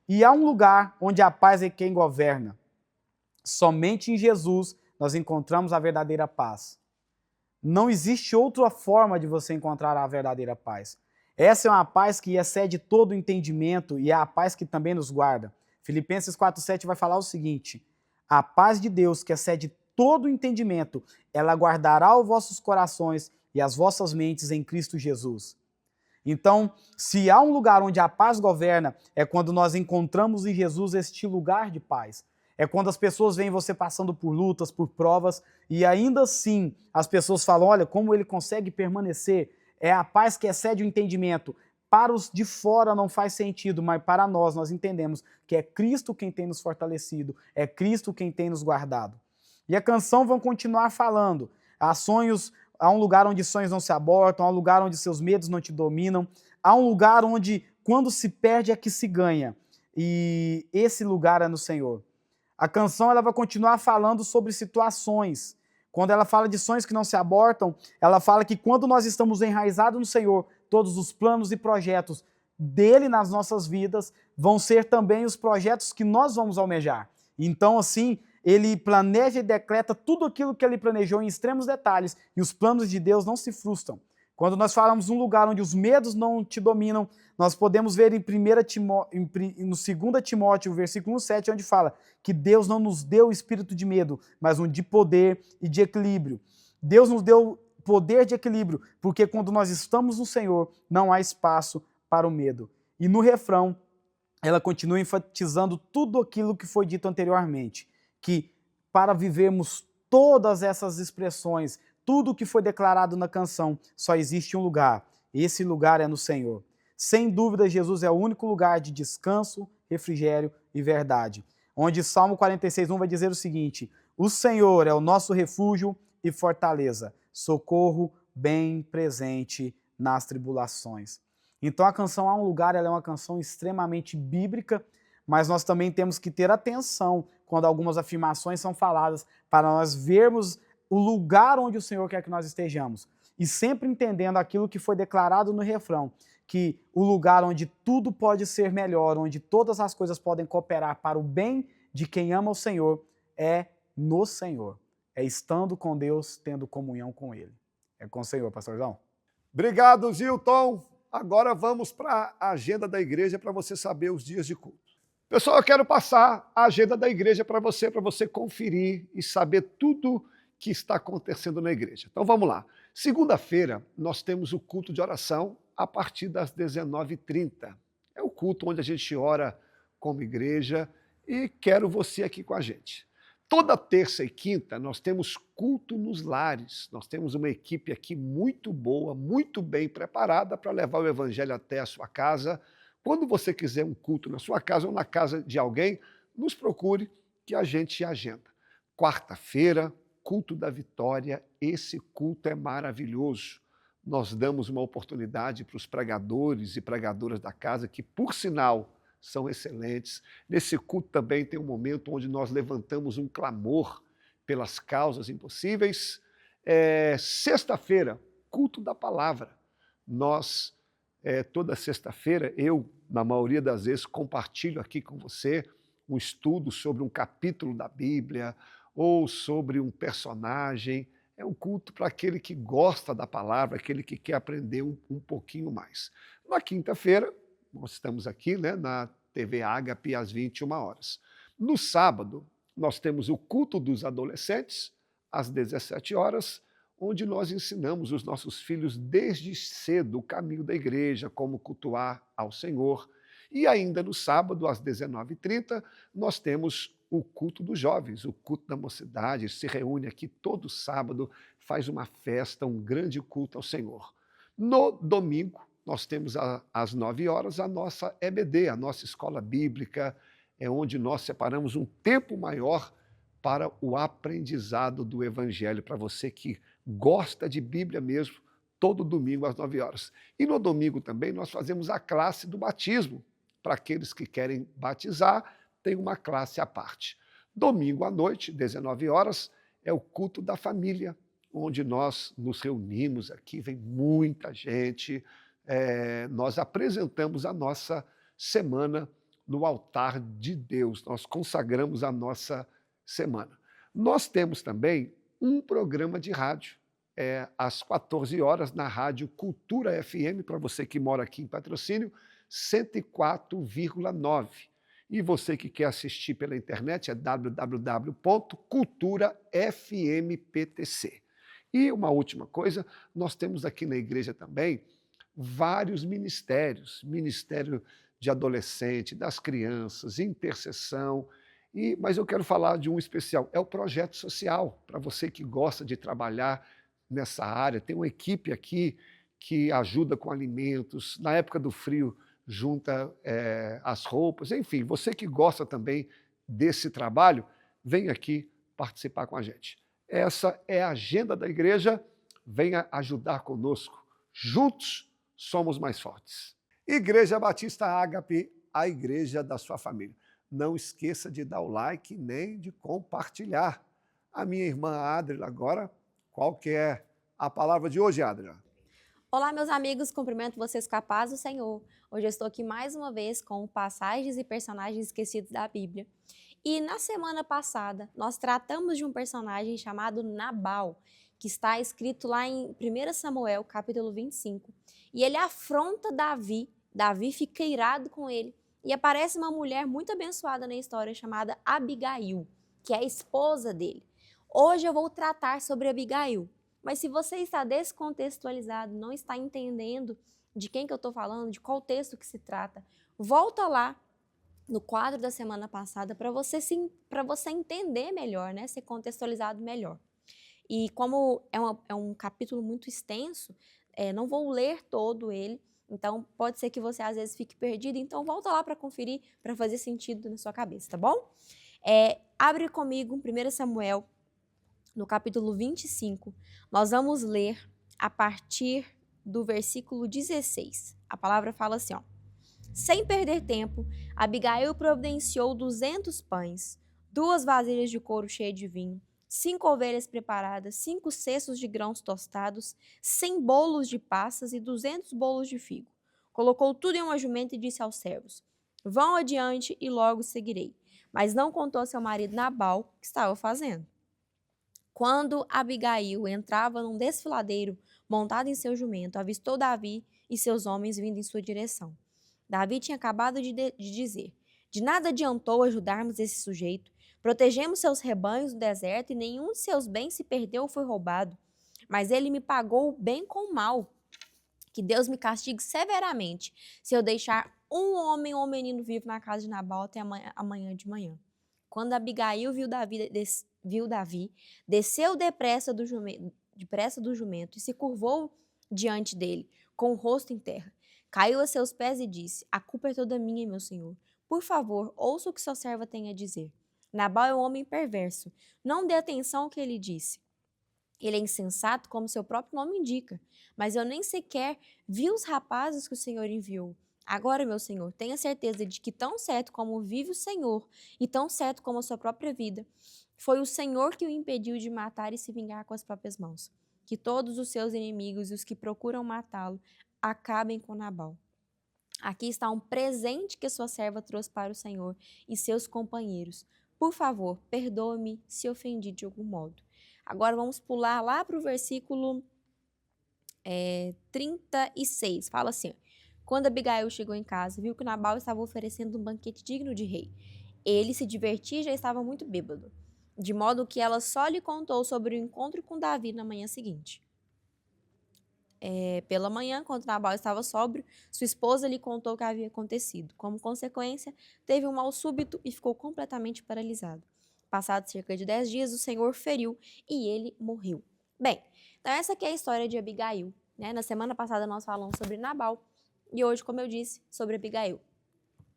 E há um lugar onde a paz é quem governa. Somente em Jesus nós encontramos a verdadeira paz. Não existe outra forma de você encontrar a verdadeira paz. Essa é uma paz que excede todo o entendimento e é a paz que também nos guarda. Filipenses 4,7 vai falar o seguinte: a paz de Deus que excede todo o entendimento, ela guardará os vossos corações e as vossas mentes em Cristo Jesus. Então, se há um lugar onde a paz governa, é quando nós encontramos em Jesus este lugar de paz. É quando as pessoas veem você passando por lutas, por provas, e ainda assim as pessoas falam, olha, como ele consegue permanecer. É a paz que excede o entendimento. Para os de fora não faz sentido, mas para nós entendemos que é Cristo quem tem nos fortalecido, é Cristo quem tem nos guardado. E a canção vai continuar falando. Há um lugar onde sonhos não se abortam, há um lugar onde seus medos não te dominam, há um lugar onde quando se perde é que se ganha. E esse lugar é no Senhor. A canção ela vai continuar falando sobre situações. Quando ela fala de sonhos que não se abortam, ela fala que quando nós estamos enraizados no Senhor, todos os planos e projetos dele nas nossas vidas vão ser também os projetos que nós vamos almejar. Então, assim, ele planeja e decreta tudo aquilo que ele planejou em extremos detalhes e os planos de Deus não se frustram. Quando nós falamos de um lugar onde os medos não te dominam, nós podemos ver no 2 Timóteo, versículo 7, onde fala que Deus não nos deu o espírito de medo, mas um de poder e de equilíbrio. Deus nos deu poder de equilíbrio, porque quando nós estamos no Senhor, não há espaço para o medo. E no refrão, ela continua enfatizando tudo aquilo que foi dito anteriormente, que para vivermos todas essas expressões, tudo que foi declarado na canção, só existe um lugar. Esse lugar é no Senhor. Sem dúvida, Jesus é o único lugar de descanso, refrigério e verdade. Onde Salmo 46:1 vai dizer o seguinte: o Senhor é o nosso refúgio e fortaleza, socorro bem presente nas tribulações. Então a canção Há um Lugar, ela é uma canção extremamente bíblica, mas nós também temos que ter atenção quando algumas afirmações são faladas para nós vermos o lugar onde o Senhor quer que nós estejamos. E sempre entendendo aquilo que foi declarado no refrão, que o lugar onde tudo pode ser melhor, onde todas as coisas podem cooperar para o bem de quem ama o Senhor, é no Senhor. É estando com Deus, tendo comunhão com Ele. É com o Senhor, pastorzão. Obrigado, Gilton. Agora vamos para a agenda da igreja para você saber os dias de culto. Pessoal, eu quero passar a agenda da igreja para você conferir e saber tudo que está acontecendo na igreja. Então vamos lá. Segunda-feira nós temos o culto de oração a partir das 19h30. É o culto onde a gente ora como igreja e quero você aqui com a gente. Toda terça e quinta nós temos culto nos lares. Nós temos uma equipe aqui muito boa, muito bem preparada para levar o evangelho até a sua casa. Quando você quiser um culto na sua casa ou na casa de alguém, nos procure que a gente agenda. Quarta-feira, culto da vitória. Esse culto é maravilhoso. Nós damos uma oportunidade para os pregadores e pregadoras da casa, que, por sinal, são excelentes. Nesse culto também tem um momento onde nós levantamos um clamor pelas causas impossíveis. Sexta-feira, culto da palavra. Nós, toda sexta-feira, eu, na maioria das vezes, compartilho aqui com você um estudo sobre um capítulo da Bíblia ou sobre um personagem. É um culto para aquele que gosta da palavra, aquele que quer aprender um pouquinho mais. Na quinta-feira, nós estamos aqui, né, na TV Ágape às 21 horas. No sábado, nós temos o culto dos adolescentes, às 17 horas, onde nós ensinamos os nossos filhos desde cedo o caminho da igreja, como cultuar ao Senhor. E ainda no sábado, às 19h30, nós temos o culto dos jovens, o culto da mocidade, se reúne aqui todo sábado, faz uma festa, um grande culto ao Senhor. No domingo, nós temos às 9 horas a nossa EBD, a nossa escola bíblica, é onde nós separamos um tempo maior para o aprendizado do Evangelho, para você que gosta de Bíblia mesmo, todo domingo às 9 horas. E no domingo também nós fazemos a classe do batismo, para aqueles que querem batizar, tem uma classe à parte. Domingo à noite, 19 horas, é o culto da família, onde nós nos reunimos aqui, vem muita gente, nós apresentamos a nossa semana no altar de Deus, nós consagramos a nossa semana. Nós temos também um programa de rádio, às 14 horas, na rádio Cultura FM, para você que mora aqui em Patrocínio, 104,9. E você que quer assistir pela internet é www.culturafmptc. E uma última coisa, nós temos aqui na igreja também vários ministérios, ministério de adolescente, das crianças, intercessão, mas eu quero falar de um especial, é o projeto social, para você que gosta de trabalhar nessa área, tem uma equipe aqui que ajuda com alimentos, na época do frio junta as roupas, enfim, você que gosta também desse trabalho, vem aqui participar com a gente. Essa é a agenda da igreja, venha ajudar conosco, juntos somos mais fortes. Igreja Batista Ágape, a igreja da sua família. Não esqueça de dar o like nem de compartilhar. A minha irmã Adriana agora, qual que é a palavra de hoje, Adriana? Olá, meus amigos, cumprimento vocês com a paz do Senhor. Hoje eu estou aqui mais uma vez com passagens e personagens esquecidos da Bíblia. E na semana passada, nós tratamos de um personagem chamado Nabal, que está escrito lá em 1 Samuel, capítulo 25. E ele afronta Davi, Davi fica irado com ele, e aparece uma mulher muito abençoada na história chamada Abigail, que é a esposa dele. Hoje eu vou tratar sobre Abigail. Mas se você está descontextualizado, não está entendendo de quem que eu estou falando, de qual texto que se trata, volta lá no quadro da semana passada para você entender melhor, né? Ser contextualizado melhor. E como é um capítulo muito extenso, não vou ler todo ele, então pode ser que você às vezes fique perdido, então volta lá para conferir, para fazer sentido na sua cabeça, tá bom? Abre comigo 1 Samuel, no capítulo 25, nós vamos ler a partir do versículo 16. A palavra fala assim, ó. Sem perder tempo, Abigail providenciou 200 pães, 2 vasilhas de couro cheia de vinho, 5 ovelhas preparadas, 5 cestos de grãos tostados, 100 bolos de passas e 200 bolos de figo. Colocou tudo em uma jumenta e disse aos servos, vão adiante e logo seguirei. Mas não contou a seu marido Nabal o que estava fazendo. Quando Abigail entrava num desfiladeiro montado em seu jumento, avistou Davi e seus homens vindo em sua direção. Davi tinha acabado de dizer, de nada adiantou ajudarmos esse sujeito, protegemos seus rebanhos no deserto e nenhum de seus bens se perdeu ou foi roubado, mas ele me pagou o bem com o mal. Que Deus me castigue severamente se eu deixar um homem ou um menino vivo na casa de Nabal até amanhã de manhã. Quando Abigail viu Davi, desceu depressa do jumento e se curvou diante dele, com o rosto em terra. Caiu a seus pés e disse, a culpa é toda minha, meu senhor. Por favor, ouça o que sua serva tem a dizer. Nabal é um homem perverso. Não dê atenção ao que ele disse. Ele é insensato, como seu próprio nome indica. Mas eu nem sequer vi os rapazes que o Senhor enviou. Agora, meu senhor, tenha certeza de que tão certo como vive o Senhor e tão certo como a sua própria vida, foi o Senhor que o impediu de matar e se vingar com as próprias mãos. Que todos os seus inimigos e os que procuram matá-lo acabem com Nabal. Aqui está um presente que sua serva trouxe para o Senhor e seus companheiros. Por favor, perdoe-me se ofendi de algum modo. Agora vamos pular lá para o versículo 36. Fala assim: quando Abigail chegou em casa, viu que Nabal estava oferecendo um banquete digno de rei. Ele se divertia e já estava muito bêbado, de modo que ela só lhe contou sobre o encontro com Davi na manhã seguinte. Pela manhã, quando Nabal estava sóbrio, sua esposa lhe contou o que havia acontecido. Como consequência, teve um mal súbito e ficou completamente paralisado. Passados cerca de 10 dias, o Senhor feriu e ele morreu. Bem, então essa aqui é a história de Abigail, né? Na semana passada nós falamos sobre Nabal e hoje, como eu disse, sobre Abigail.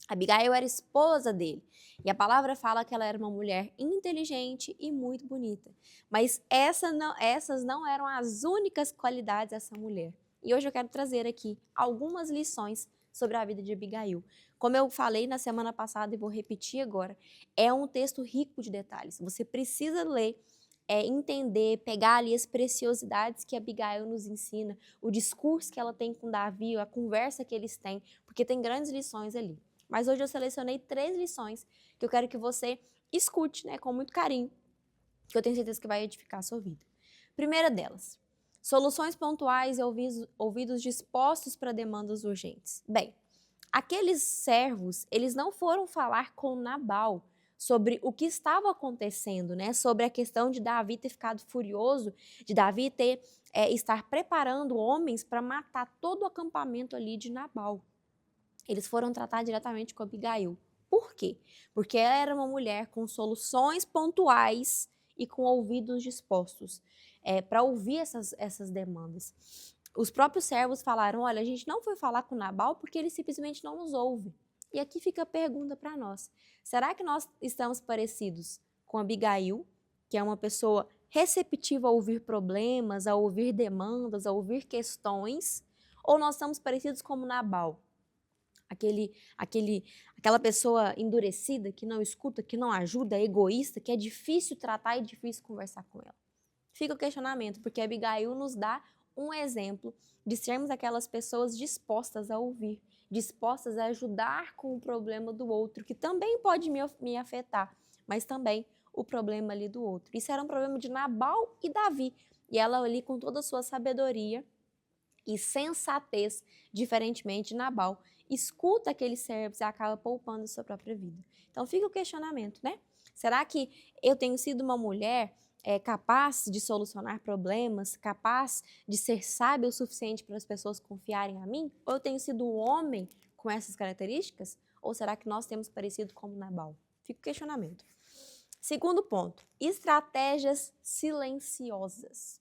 Abigail era esposa dele, e a palavra fala que ela era uma mulher inteligente e muito bonita. Mas essas não eram as únicas qualidades dessa mulher. E hoje eu quero trazer aqui algumas lições sobre a vida de Abigail. Como eu falei na semana passada e vou repetir agora, é um texto rico de detalhes. Você precisa ler, entender, pegar ali as preciosidades que Abigail nos ensina, o discurso que ela tem com Davi, a conversa que eles têm, porque tem grandes lições ali. Mas hoje eu selecionei 3 lições que eu quero que você escute, né, com muito carinho, que eu tenho certeza que vai edificar a sua vida. Primeira delas, soluções pontuais e ouvidos dispostos para demandas urgentes. Bem, aqueles servos, eles não foram falar com Nabal sobre o que estava acontecendo, né, sobre a questão de Davi ter ficado furioso, de Davi estar preparando homens para matar todo o acampamento ali de Nabal. Eles foram tratar diretamente com Abigail. Por quê? Porque ela era uma mulher com soluções pontuais e com ouvidos dispostos para ouvir essas demandas. Os próprios servos falaram: olha, a gente não foi falar com Nabal porque ele simplesmente não nos ouve. E aqui fica a pergunta para nós: será que nós estamos parecidos com Abigail, que é uma pessoa receptiva a ouvir problemas, a ouvir demandas, a ouvir questões, ou nós estamos parecidos como Nabal? Aquela pessoa endurecida, que não escuta, que não ajuda, egoísta, que é difícil tratar e difícil conversar com ela. Fica o questionamento, porque Abigail nos dá um exemplo de sermos aquelas pessoas dispostas a ouvir, dispostas a ajudar com o problema do outro, que também pode me afetar, mas também o problema ali do outro. Isso era um problema de Nabal e Davi, e ela ali com toda a sua sabedoria e sensatez, diferentemente de Nabal, escuta aqueles servos e acaba poupando a sua própria vida. Então fica o questionamento, né? Será que eu tenho sido uma mulher capaz de solucionar problemas, capaz de ser sábia o suficiente para as pessoas confiarem a mim? Ou eu tenho sido um homem com essas características? Ou será que nós temos parecido como Nabal? Fica o questionamento. Segundo ponto, estratégias silenciosas.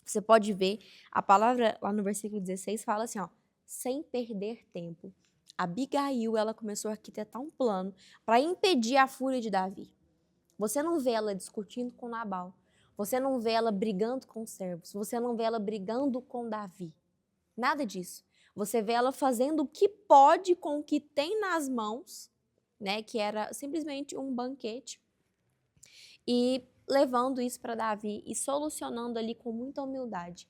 Você pode ver, a palavra lá no versículo 16 fala assim, ó, sem perder tempo. Abigail, ela começou a arquitetar um plano para impedir a fúria de Davi. Você não vê ela discutindo com Nabal, você não vê ela brigando com os servos, você não vê ela brigando com Davi. Nada disso. Você vê ela fazendo o que pode com o que tem nas mãos, né, que era simplesmente um banquete, e levando isso para Davi e solucionando ali com muita humildade.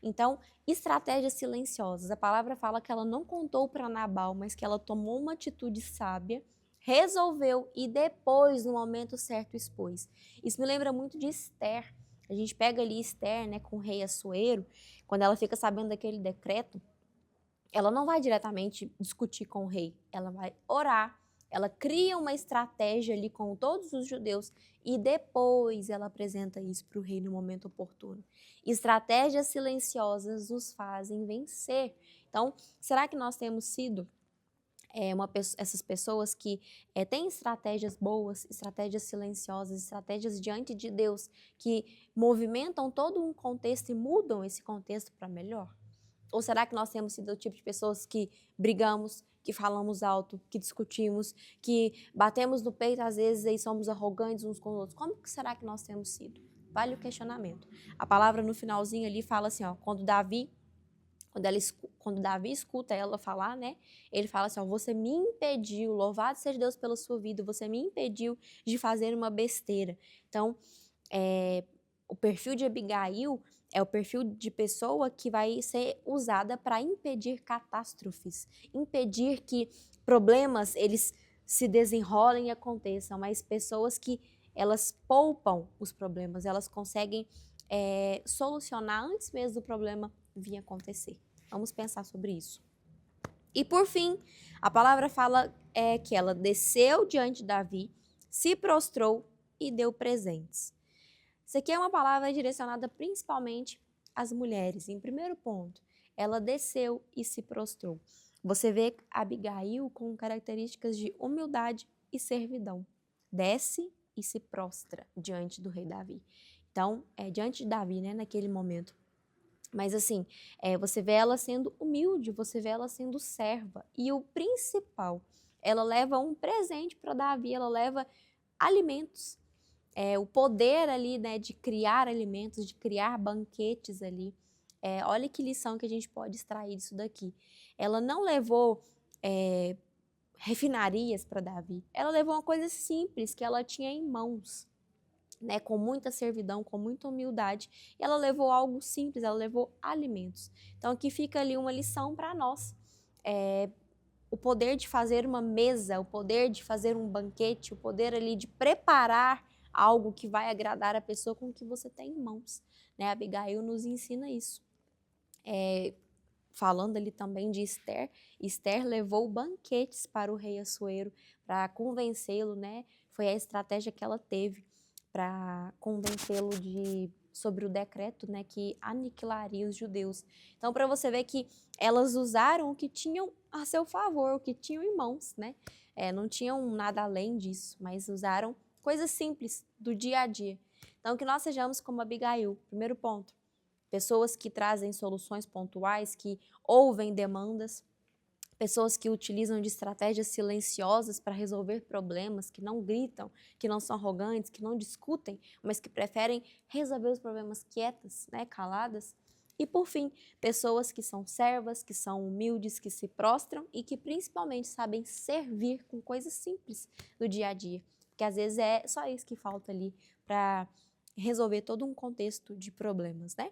Então, estratégias silenciosas. A palavra fala que ela não contou para Nabal, mas que ela tomou uma atitude sábia, resolveu e depois, no momento certo, expôs. Isso me lembra muito de Esther. A gente pega ali Esther, né, com o rei Assuero, quando ela fica sabendo daquele decreto, ela não vai diretamente discutir com o rei, ela vai orar. Ela cria uma estratégia ali com todos os judeus e depois ela apresenta isso para o rei no momento oportuno. Estratégias silenciosas nos fazem vencer. Então, será que nós temos sido essas pessoas que têm estratégias boas, estratégias silenciosas, estratégias diante de Deus, que movimentam todo um contexto e mudam esse contexto para melhor? Ou será que nós temos sido o tipo de pessoas que brigamos, que falamos alto, que discutimos, que batemos no peito às vezes e somos arrogantes uns com os outros? Como que será que nós temos sido? Vale o questionamento. A palavra no finalzinho ali fala assim, ó, quando Davi escuta ela falar, né? Ele fala assim, ó, você me impediu, louvado seja Deus pela sua vida, você me impediu de fazer uma besteira. Então, o perfil de Abigail é o perfil de pessoa que vai ser usada para impedir catástrofes, impedir que problemas eles se desenrolem e aconteçam, mas pessoas que elas poupam os problemas, elas conseguem solucionar antes mesmo do problema vir acontecer. Vamos pensar sobre isso. E por fim, a palavra fala que ela desceu diante de Davi, se prostrou e deu presentes. Isso aqui é uma palavra direcionada principalmente às mulheres. Em primeiro ponto, ela desceu e se prostrou. Você vê Abigail com características de humildade e servidão. Desce e se prostra diante do rei Davi. Então, diante de Davi, né, naquele momento. Mas assim, você vê ela sendo humilde, você vê ela sendo serva. E o principal, ela leva um presente para Davi, ela leva alimentos. O poder ali, né, de criar alimentos, de criar banquetes ali. Olha que lição que a gente pode extrair disso daqui. Ela não levou refinarias para Davi, ela levou uma coisa simples que ela tinha em mãos. Né, com muita servidão, com muita humildade, e ela levou algo simples, ela levou alimentos. Então aqui fica ali uma lição para nós, o poder de fazer uma mesa, o poder de fazer um banquete, o poder ali de preparar algo que vai agradar a pessoa com o que você tem em mãos. Né? A Abigail nos ensina isso. Falando ali também de Esther, Esther levou banquetes para o rei Assuero, para convencê-lo, né? Foi a estratégia que ela teve para convencê-lo sobre o decreto, né, que aniquilaria os judeus. Então, para você ver que elas usaram o que tinham a seu favor, o que tinham em mãos, né? Não tinham nada além disso, mas usaram coisas simples do dia a dia. Então, que nós sejamos como Abigail. Primeiro ponto, pessoas que trazem soluções pontuais, que ouvem demandas, pessoas que utilizam de estratégias silenciosas para resolver problemas, que não gritam, que não são arrogantes, que não discutem, mas que preferem resolver os problemas quietas, né, caladas. E, por fim, pessoas que são servas, que são humildes, que se prostram e que principalmente sabem servir com coisas simples do dia a dia. Porque às vezes é só isso que falta ali para resolver todo um contexto de problemas, né?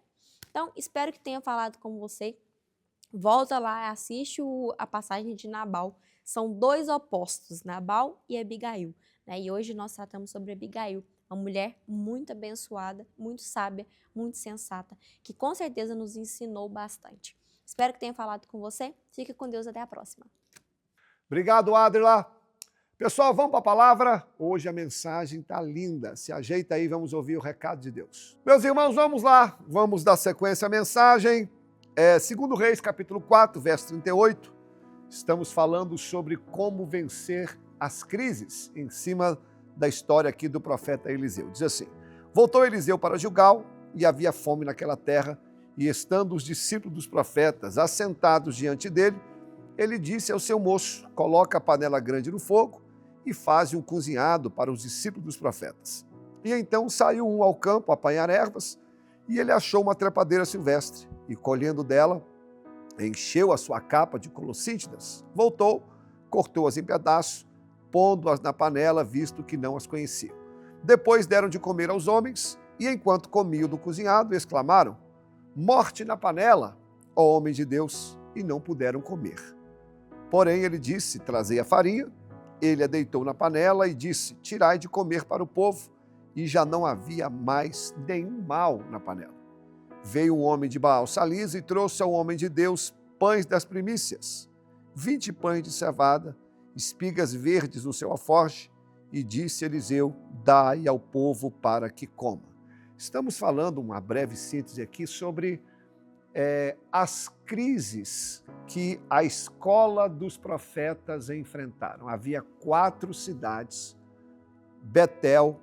Então, espero que tenha falado com você. Volta lá, assiste a passagem de Nabal. São dois opostos, Nabal e Abigail. Né? E hoje nós tratamos sobre Abigail, uma mulher muito abençoada, muito sábia, muito sensata, que com certeza nos ensinou bastante. Espero que tenha falado com você. Fique com Deus, até a próxima. Obrigado, Adrila. Pessoal, vamos para a palavra. Hoje a mensagem está linda. Se ajeita aí, vamos ouvir o recado de Deus. Meus irmãos, vamos lá. Vamos dar sequência à mensagem. 2 Reis, capítulo 4, verso 38, estamos falando sobre como vencer as crises em cima da história aqui do profeta Eliseu. Diz assim: voltou Eliseu para Gilgal e havia fome naquela terra, e estando os discípulos dos profetas assentados diante dele, ele disse ao seu moço: coloca a panela grande no fogo e faze um cozinhado para os discípulos dos profetas. E então saiu um ao campo a apanhar ervas, e ele achou uma trepadeira silvestre, e colhendo dela, encheu a sua capa de colossítidas. Voltou, cortou-as em pedaços, pondo-as na panela, visto que não as conheciam. Depois deram de comer aos homens, e enquanto comiam do cozinhado, exclamaram: morte na panela, ó homem de Deus, e não puderam comer. Porém ele disse: trazei a farinha. Ele a deitou na panela e disse: tirai de comer para o povo. E já não havia mais nenhum mal na panela. Veio um homem de Baal-Salisa e trouxe ao homem de Deus pães das primícias, 20 pães de cevada, espigas verdes no seu alforje, e disse Eliseu: dai ao povo para que coma. Estamos falando, uma breve síntese aqui, sobre as crises que a escola dos profetas enfrentaram. Havia 4 cidades: Betel,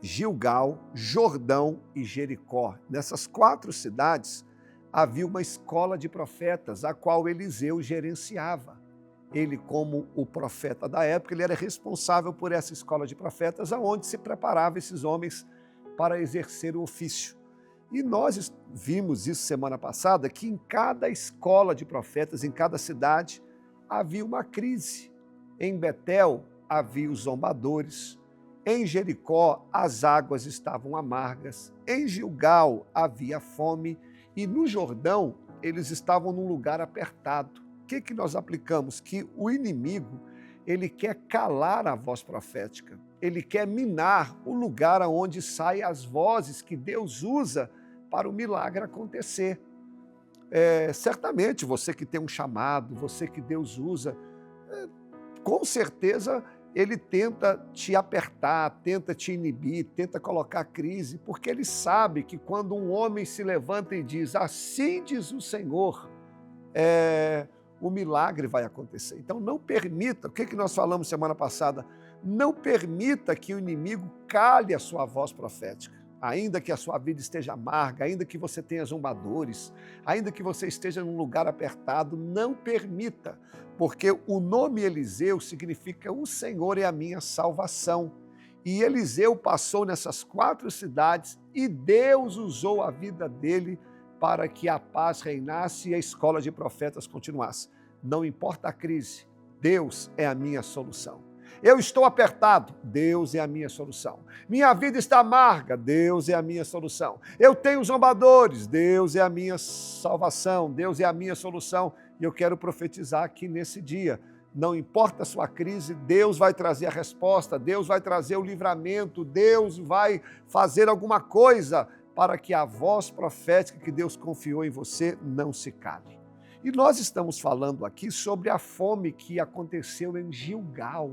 Gilgal, Jordão e Jericó. Nessas 4 cidades havia uma escola de profetas, a qual Eliseu gerenciava. Ele, como o profeta da época, ele era responsável por essa escola de profetas, aonde se preparava esses homens para exercer o ofício. E nós vimos isso semana passada, que em cada escola de profetas, em cada cidade, havia uma crise. Em Betel havia os zombadores, Em Jericó as águas estavam amargas, em Gilgal havia fome e no Jordão eles estavam num lugar apertado. O que nós aplicamos? Que o inimigo, ele quer calar a voz profética, ele quer minar o lugar onde saem as vozes que Deus usa para o milagre acontecer. Certamente você que tem um chamado, você que Deus usa, com certeza ele tenta te apertar, tenta te inibir, tenta colocar crise, porque ele sabe que quando um homem se levanta e diz, assim diz o Senhor, o milagre vai acontecer. Então não permita, o que nós falamos semana passada? Não permita que o inimigo cale a sua voz profética. Ainda que a sua vida esteja amarga, ainda que você tenha zombadores, ainda que você esteja num lugar apertado, não permita, porque o nome Eliseu significa o Senhor é a minha salvação. E Eliseu passou nessas 4 cidades e Deus usou a vida dele para que a paz reinasse e a escola de profetas continuasse. Não importa a crise, Deus é a minha solução. Eu estou apertado, Deus é a minha solução. Minha vida está amarga, Deus é a minha solução. Eu tenho zombadores, Deus é a minha salvação, Deus é a minha solução. E eu quero profetizar aqui nesse dia. Não importa a sua crise, Deus vai trazer a resposta, Deus vai trazer o livramento, Deus vai fazer alguma coisa para que a voz profética que Deus confiou em você não se cale. E nós estamos falando aqui sobre a fome que aconteceu em Gilgal.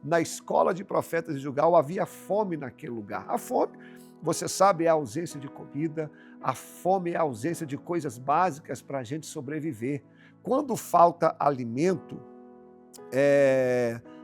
Na escola de profetas de Gilgal havia fome naquele lugar. A fome, você sabe, é a ausência de comida, a fome é a ausência de coisas básicas para a gente sobreviver. Quando falta alimento,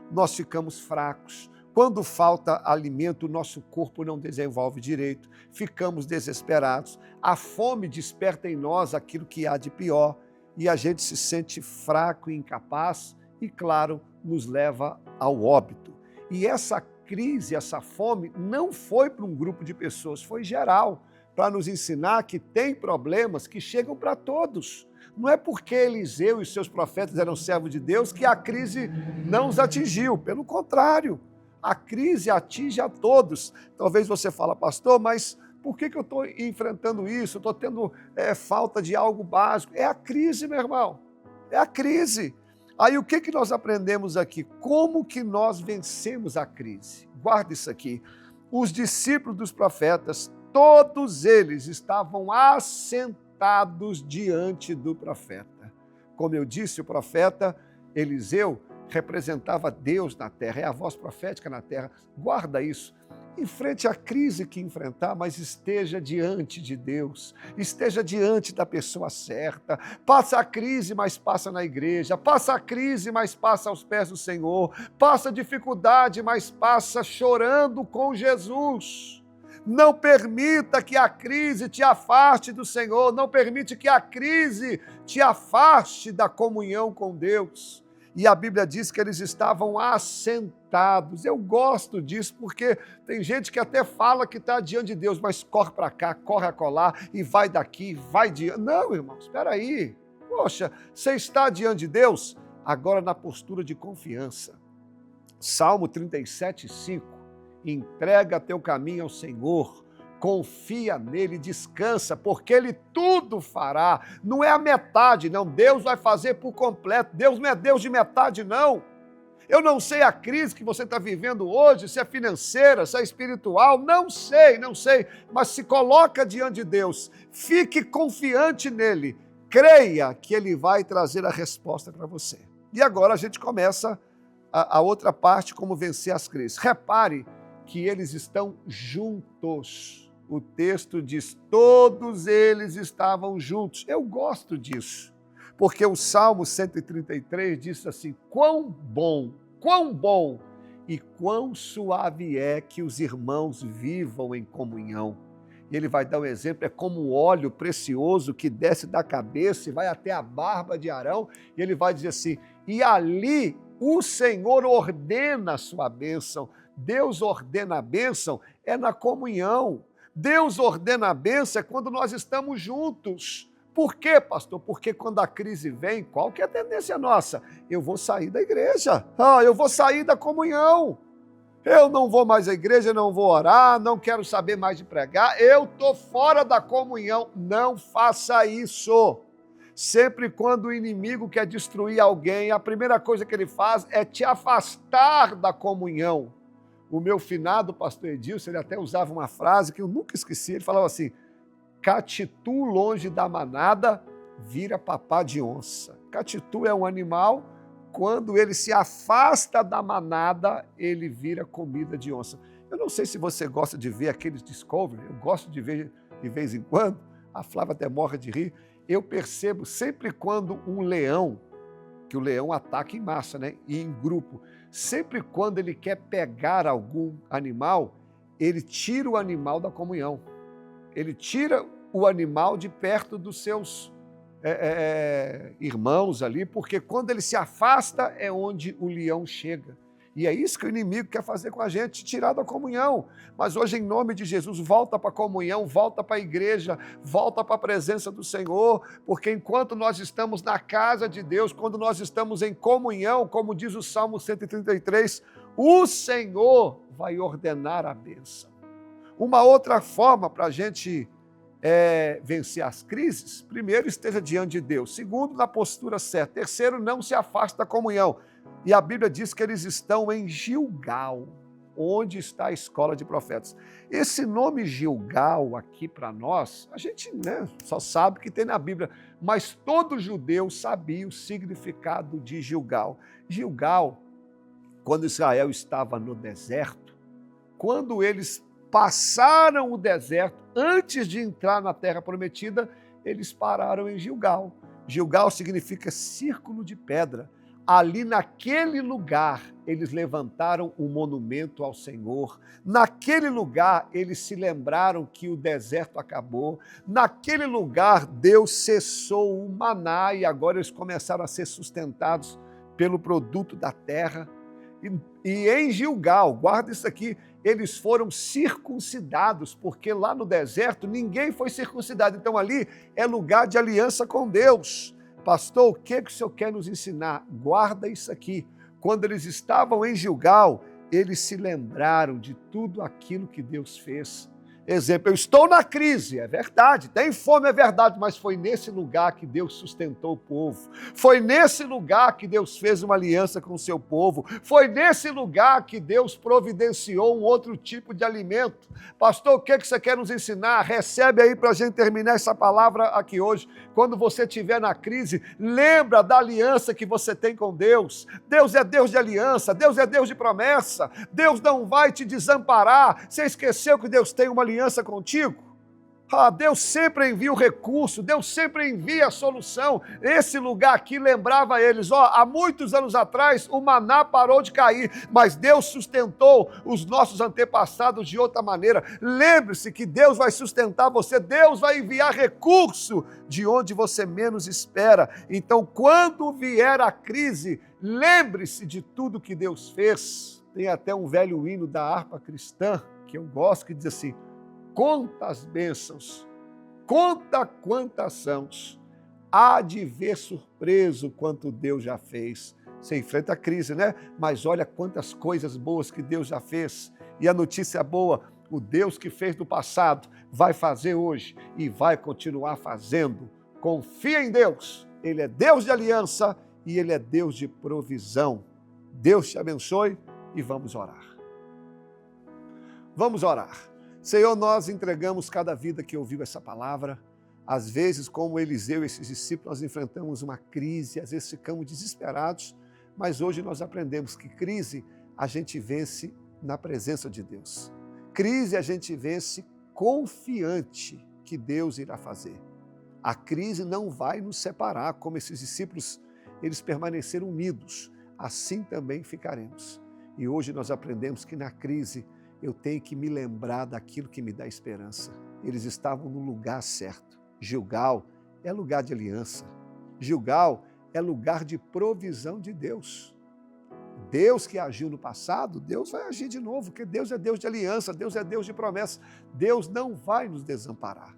nós ficamos fracos. Quando falta alimento, o nosso corpo não desenvolve direito, ficamos desesperados. A fome desperta em nós aquilo que há de pior e a gente se sente fraco e incapaz e, claro, nos leva ao óbito. E essa crise, essa fome, não foi para um grupo de pessoas, foi geral, para nos ensinar que tem problemas que chegam para todos. Não é porque Eliseu e seus profetas eram servos de Deus que a crise não os atingiu. Pelo contrário, a crise atinge a todos. Talvez você fale, pastor, mas por que eu estou enfrentando isso? Eu estou tendo falta de algo básico. É a crise, meu irmão. É a crise. Aí o que nós aprendemos aqui? Como que nós vencemos a crise? Guarda isso aqui. Os discípulos dos profetas, todos eles estavam assentados diante do profeta. Como eu disse, o profeta Eliseu representava Deus na terra, é a voz profética na terra. Guarda isso. Enfrente a crise que enfrentar, mas esteja diante de Deus, esteja diante da pessoa certa. Passa a crise, mas passa na igreja. Passa a crise, mas passa aos pés do Senhor. Passa a dificuldade, mas passa chorando com Jesus. Não permita que a crise te afaste do Senhor, não permite que a crise te afaste da comunhão com Deus. E a Bíblia diz que eles estavam assentados. Eu gosto disso porque tem gente que até fala que está diante de Deus, mas corre para cá, corre acolá e vai daqui, vai diante. Não, irmãos, espera aí. Poxa, você está diante de Deus? Agora na postura de confiança. Salmo 37:5. Entrega teu caminho ao Senhor, confia nele, descansa, porque ele tudo fará. Não é a metade, não. Deus vai fazer por completo. Deus não é Deus de metade, não. Eu não sei a crise que você está vivendo hoje, se é financeira, se é espiritual, não sei, mas se coloca diante de Deus, fique confiante nele, creia que ele vai trazer a resposta para você. E agora a gente começa a outra parte, como vencer as crises. Repare que eles estão juntos. O texto diz, todos eles estavam juntos. Eu gosto disso, porque o Salmo 133 diz assim, quão bom e quão suave é que os irmãos vivam em comunhão. E ele vai dar um exemplo, é como o óleo precioso que desce da cabeça e vai até a barba de Arão, e ele vai dizer assim, e ali o Senhor ordena a sua bênção. Deus ordena a bênção é na comunhão. Deus ordena a bênção é quando nós estamos juntos. Por quê, pastor? Porque quando a crise vem, qual que é a tendência nossa? Eu vou sair da igreja, eu vou sair da comunhão. Eu não vou mais à igreja, não vou orar, não quero saber mais de pregar, eu estou fora da comunhão. Não faça isso. Sempre quando o inimigo quer destruir alguém, a primeira coisa que ele faz é te afastar da comunhão. O meu finado pastor Edilson, ele até usava uma frase que eu nunca esqueci, ele falava assim: catitu longe da manada vira papá de onça. Catitu é um animal, quando ele se afasta da manada, ele vira comida de onça. Eu não sei se você gosta de ver aqueles Discovery, eu gosto de ver de vez em quando, a Flávia até morre de rir. Eu percebo sempre quando um leão, que o leão ataca em massa, né, e em grupo, sempre quando ele quer pegar algum animal, ele tira o animal da comunhão. Ele tira o animal de perto dos seus irmãos ali, porque quando ele se afasta é onde o leão chega. E é isso que o inimigo quer fazer com a gente, tirar da comunhão. Mas hoje, em nome de Jesus, volta para a comunhão, volta para a igreja, volta para a presença do Senhor, porque enquanto nós estamos na casa de Deus, quando nós estamos em comunhão, como diz o Salmo 133, o Senhor vai ordenar a bênção. Uma outra forma para a gente vencer as crises, primeiro, esteja diante de Deus. Segundo, na postura certa. Terceiro, não se afaste da comunhão. E a Bíblia diz que eles estão em Gilgal, onde está a escola de profetas. Esse nome Gilgal aqui para nós, a gente só sabe que tem na Bíblia, mas todo judeu sabia o significado de Gilgal. Gilgal, quando Israel estava no deserto, quando eles passaram o deserto, antes de entrar na terra prometida, eles pararam em Gilgal. Gilgal significa círculo de pedra. Ali naquele lugar, eles levantaram um monumento ao Senhor. Naquele lugar, eles se lembraram que o deserto acabou. Naquele lugar, Deus cessou o maná e agora eles começaram a ser sustentados pelo produto da terra. E em Gilgal, guarda isso aqui, eles foram circuncidados, porque lá no deserto ninguém foi circuncidado. Então ali é lugar de aliança com Deus. Pastor, o que o senhor quer nos ensinar? Guarda isso aqui. Quando eles estavam em Gilgal, eles se lembraram de tudo aquilo que Deus fez. Exemplo, eu estou na crise, é verdade, tem fome, é verdade, mas foi nesse lugar que Deus sustentou o povo. Foi nesse lugar que Deus fez uma aliança com o seu povo. Foi nesse lugar que Deus providenciou um outro tipo de alimento. Pastor, o que você quer nos ensinar? Recebe aí para a gente terminar essa palavra aqui hoje. Quando você estiver na crise, lembra da aliança que você tem com Deus. Deus é Deus de aliança, Deus é Deus de promessa. Deus não vai te desamparar. Você esqueceu que Deus tem uma aliança contigo? Deus sempre envia o recurso, Deus sempre envia a solução. Esse lugar aqui lembrava eles, há muitos anos atrás o maná parou de cair, mas Deus sustentou os nossos antepassados de outra maneira. Lembre-se que Deus vai sustentar você, Deus vai enviar recurso de onde você menos espera. Então, quando vier a crise, lembre-se de tudo que Deus fez. Tem até um velho hino da harpa cristã, que eu gosto, que diz assim: conta as bênçãos, conta quantas sãos, há de ver surpreso quanto Deus já fez. Você enfrenta a crise, né? Mas olha quantas coisas boas que Deus já fez. E a notícia boa, o Deus que fez no passado vai fazer hoje e vai continuar fazendo. Confia em Deus, Ele é Deus de aliança e Ele é Deus de provisão. Deus te abençoe e vamos orar. Vamos orar. Senhor, nós entregamos cada vida que ouviu essa palavra. Às vezes, como Eliseu e esses discípulos, nós enfrentamos uma crise, às vezes ficamos desesperados, mas hoje nós aprendemos que crise a gente vence na presença de Deus. Crise a gente vence confiante que Deus irá fazer. A crise não vai nos separar, como esses discípulos, eles permaneceram unidos, assim também ficaremos. E hoje nós aprendemos que na crise eu tenho que me lembrar daquilo que me dá esperança. Eles estavam no lugar certo. Gilgal é lugar de aliança. Gilgal é lugar de provisão de Deus. Deus que agiu no passado, Deus vai agir de novo, porque Deus é Deus de aliança, Deus é Deus de promessa. Deus não vai nos desamparar.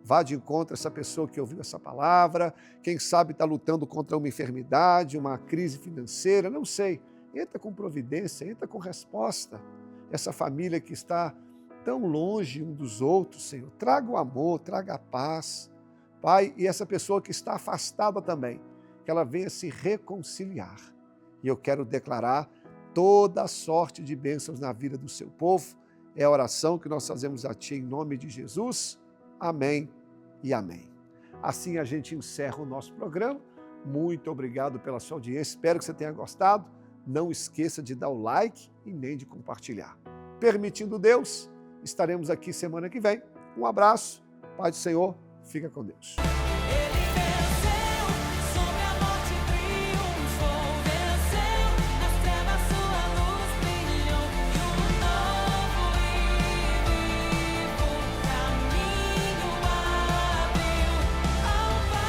Vá de encontro a essa pessoa que ouviu essa palavra, quem sabe está lutando contra uma enfermidade, uma crise financeira, não sei. Entra com providência, entra com resposta. essa família que está tão longe um dos outros, Senhor. Traga o amor, traga a paz, Pai, e essa pessoa que está afastada também, que ela venha se reconciliar. E eu quero declarar toda a sorte de bênçãos na vida do seu povo. É a oração que nós fazemos a Ti em nome de Jesus. Amém e amém. Assim a gente encerra o nosso programa. Muito obrigado pela sua audiência. Espero que você tenha gostado. Não esqueça de dar o like e nem de compartilhar. Permitindo Deus, estaremos aqui semana que vem. Um abraço, Pai do Senhor, fica com Deus.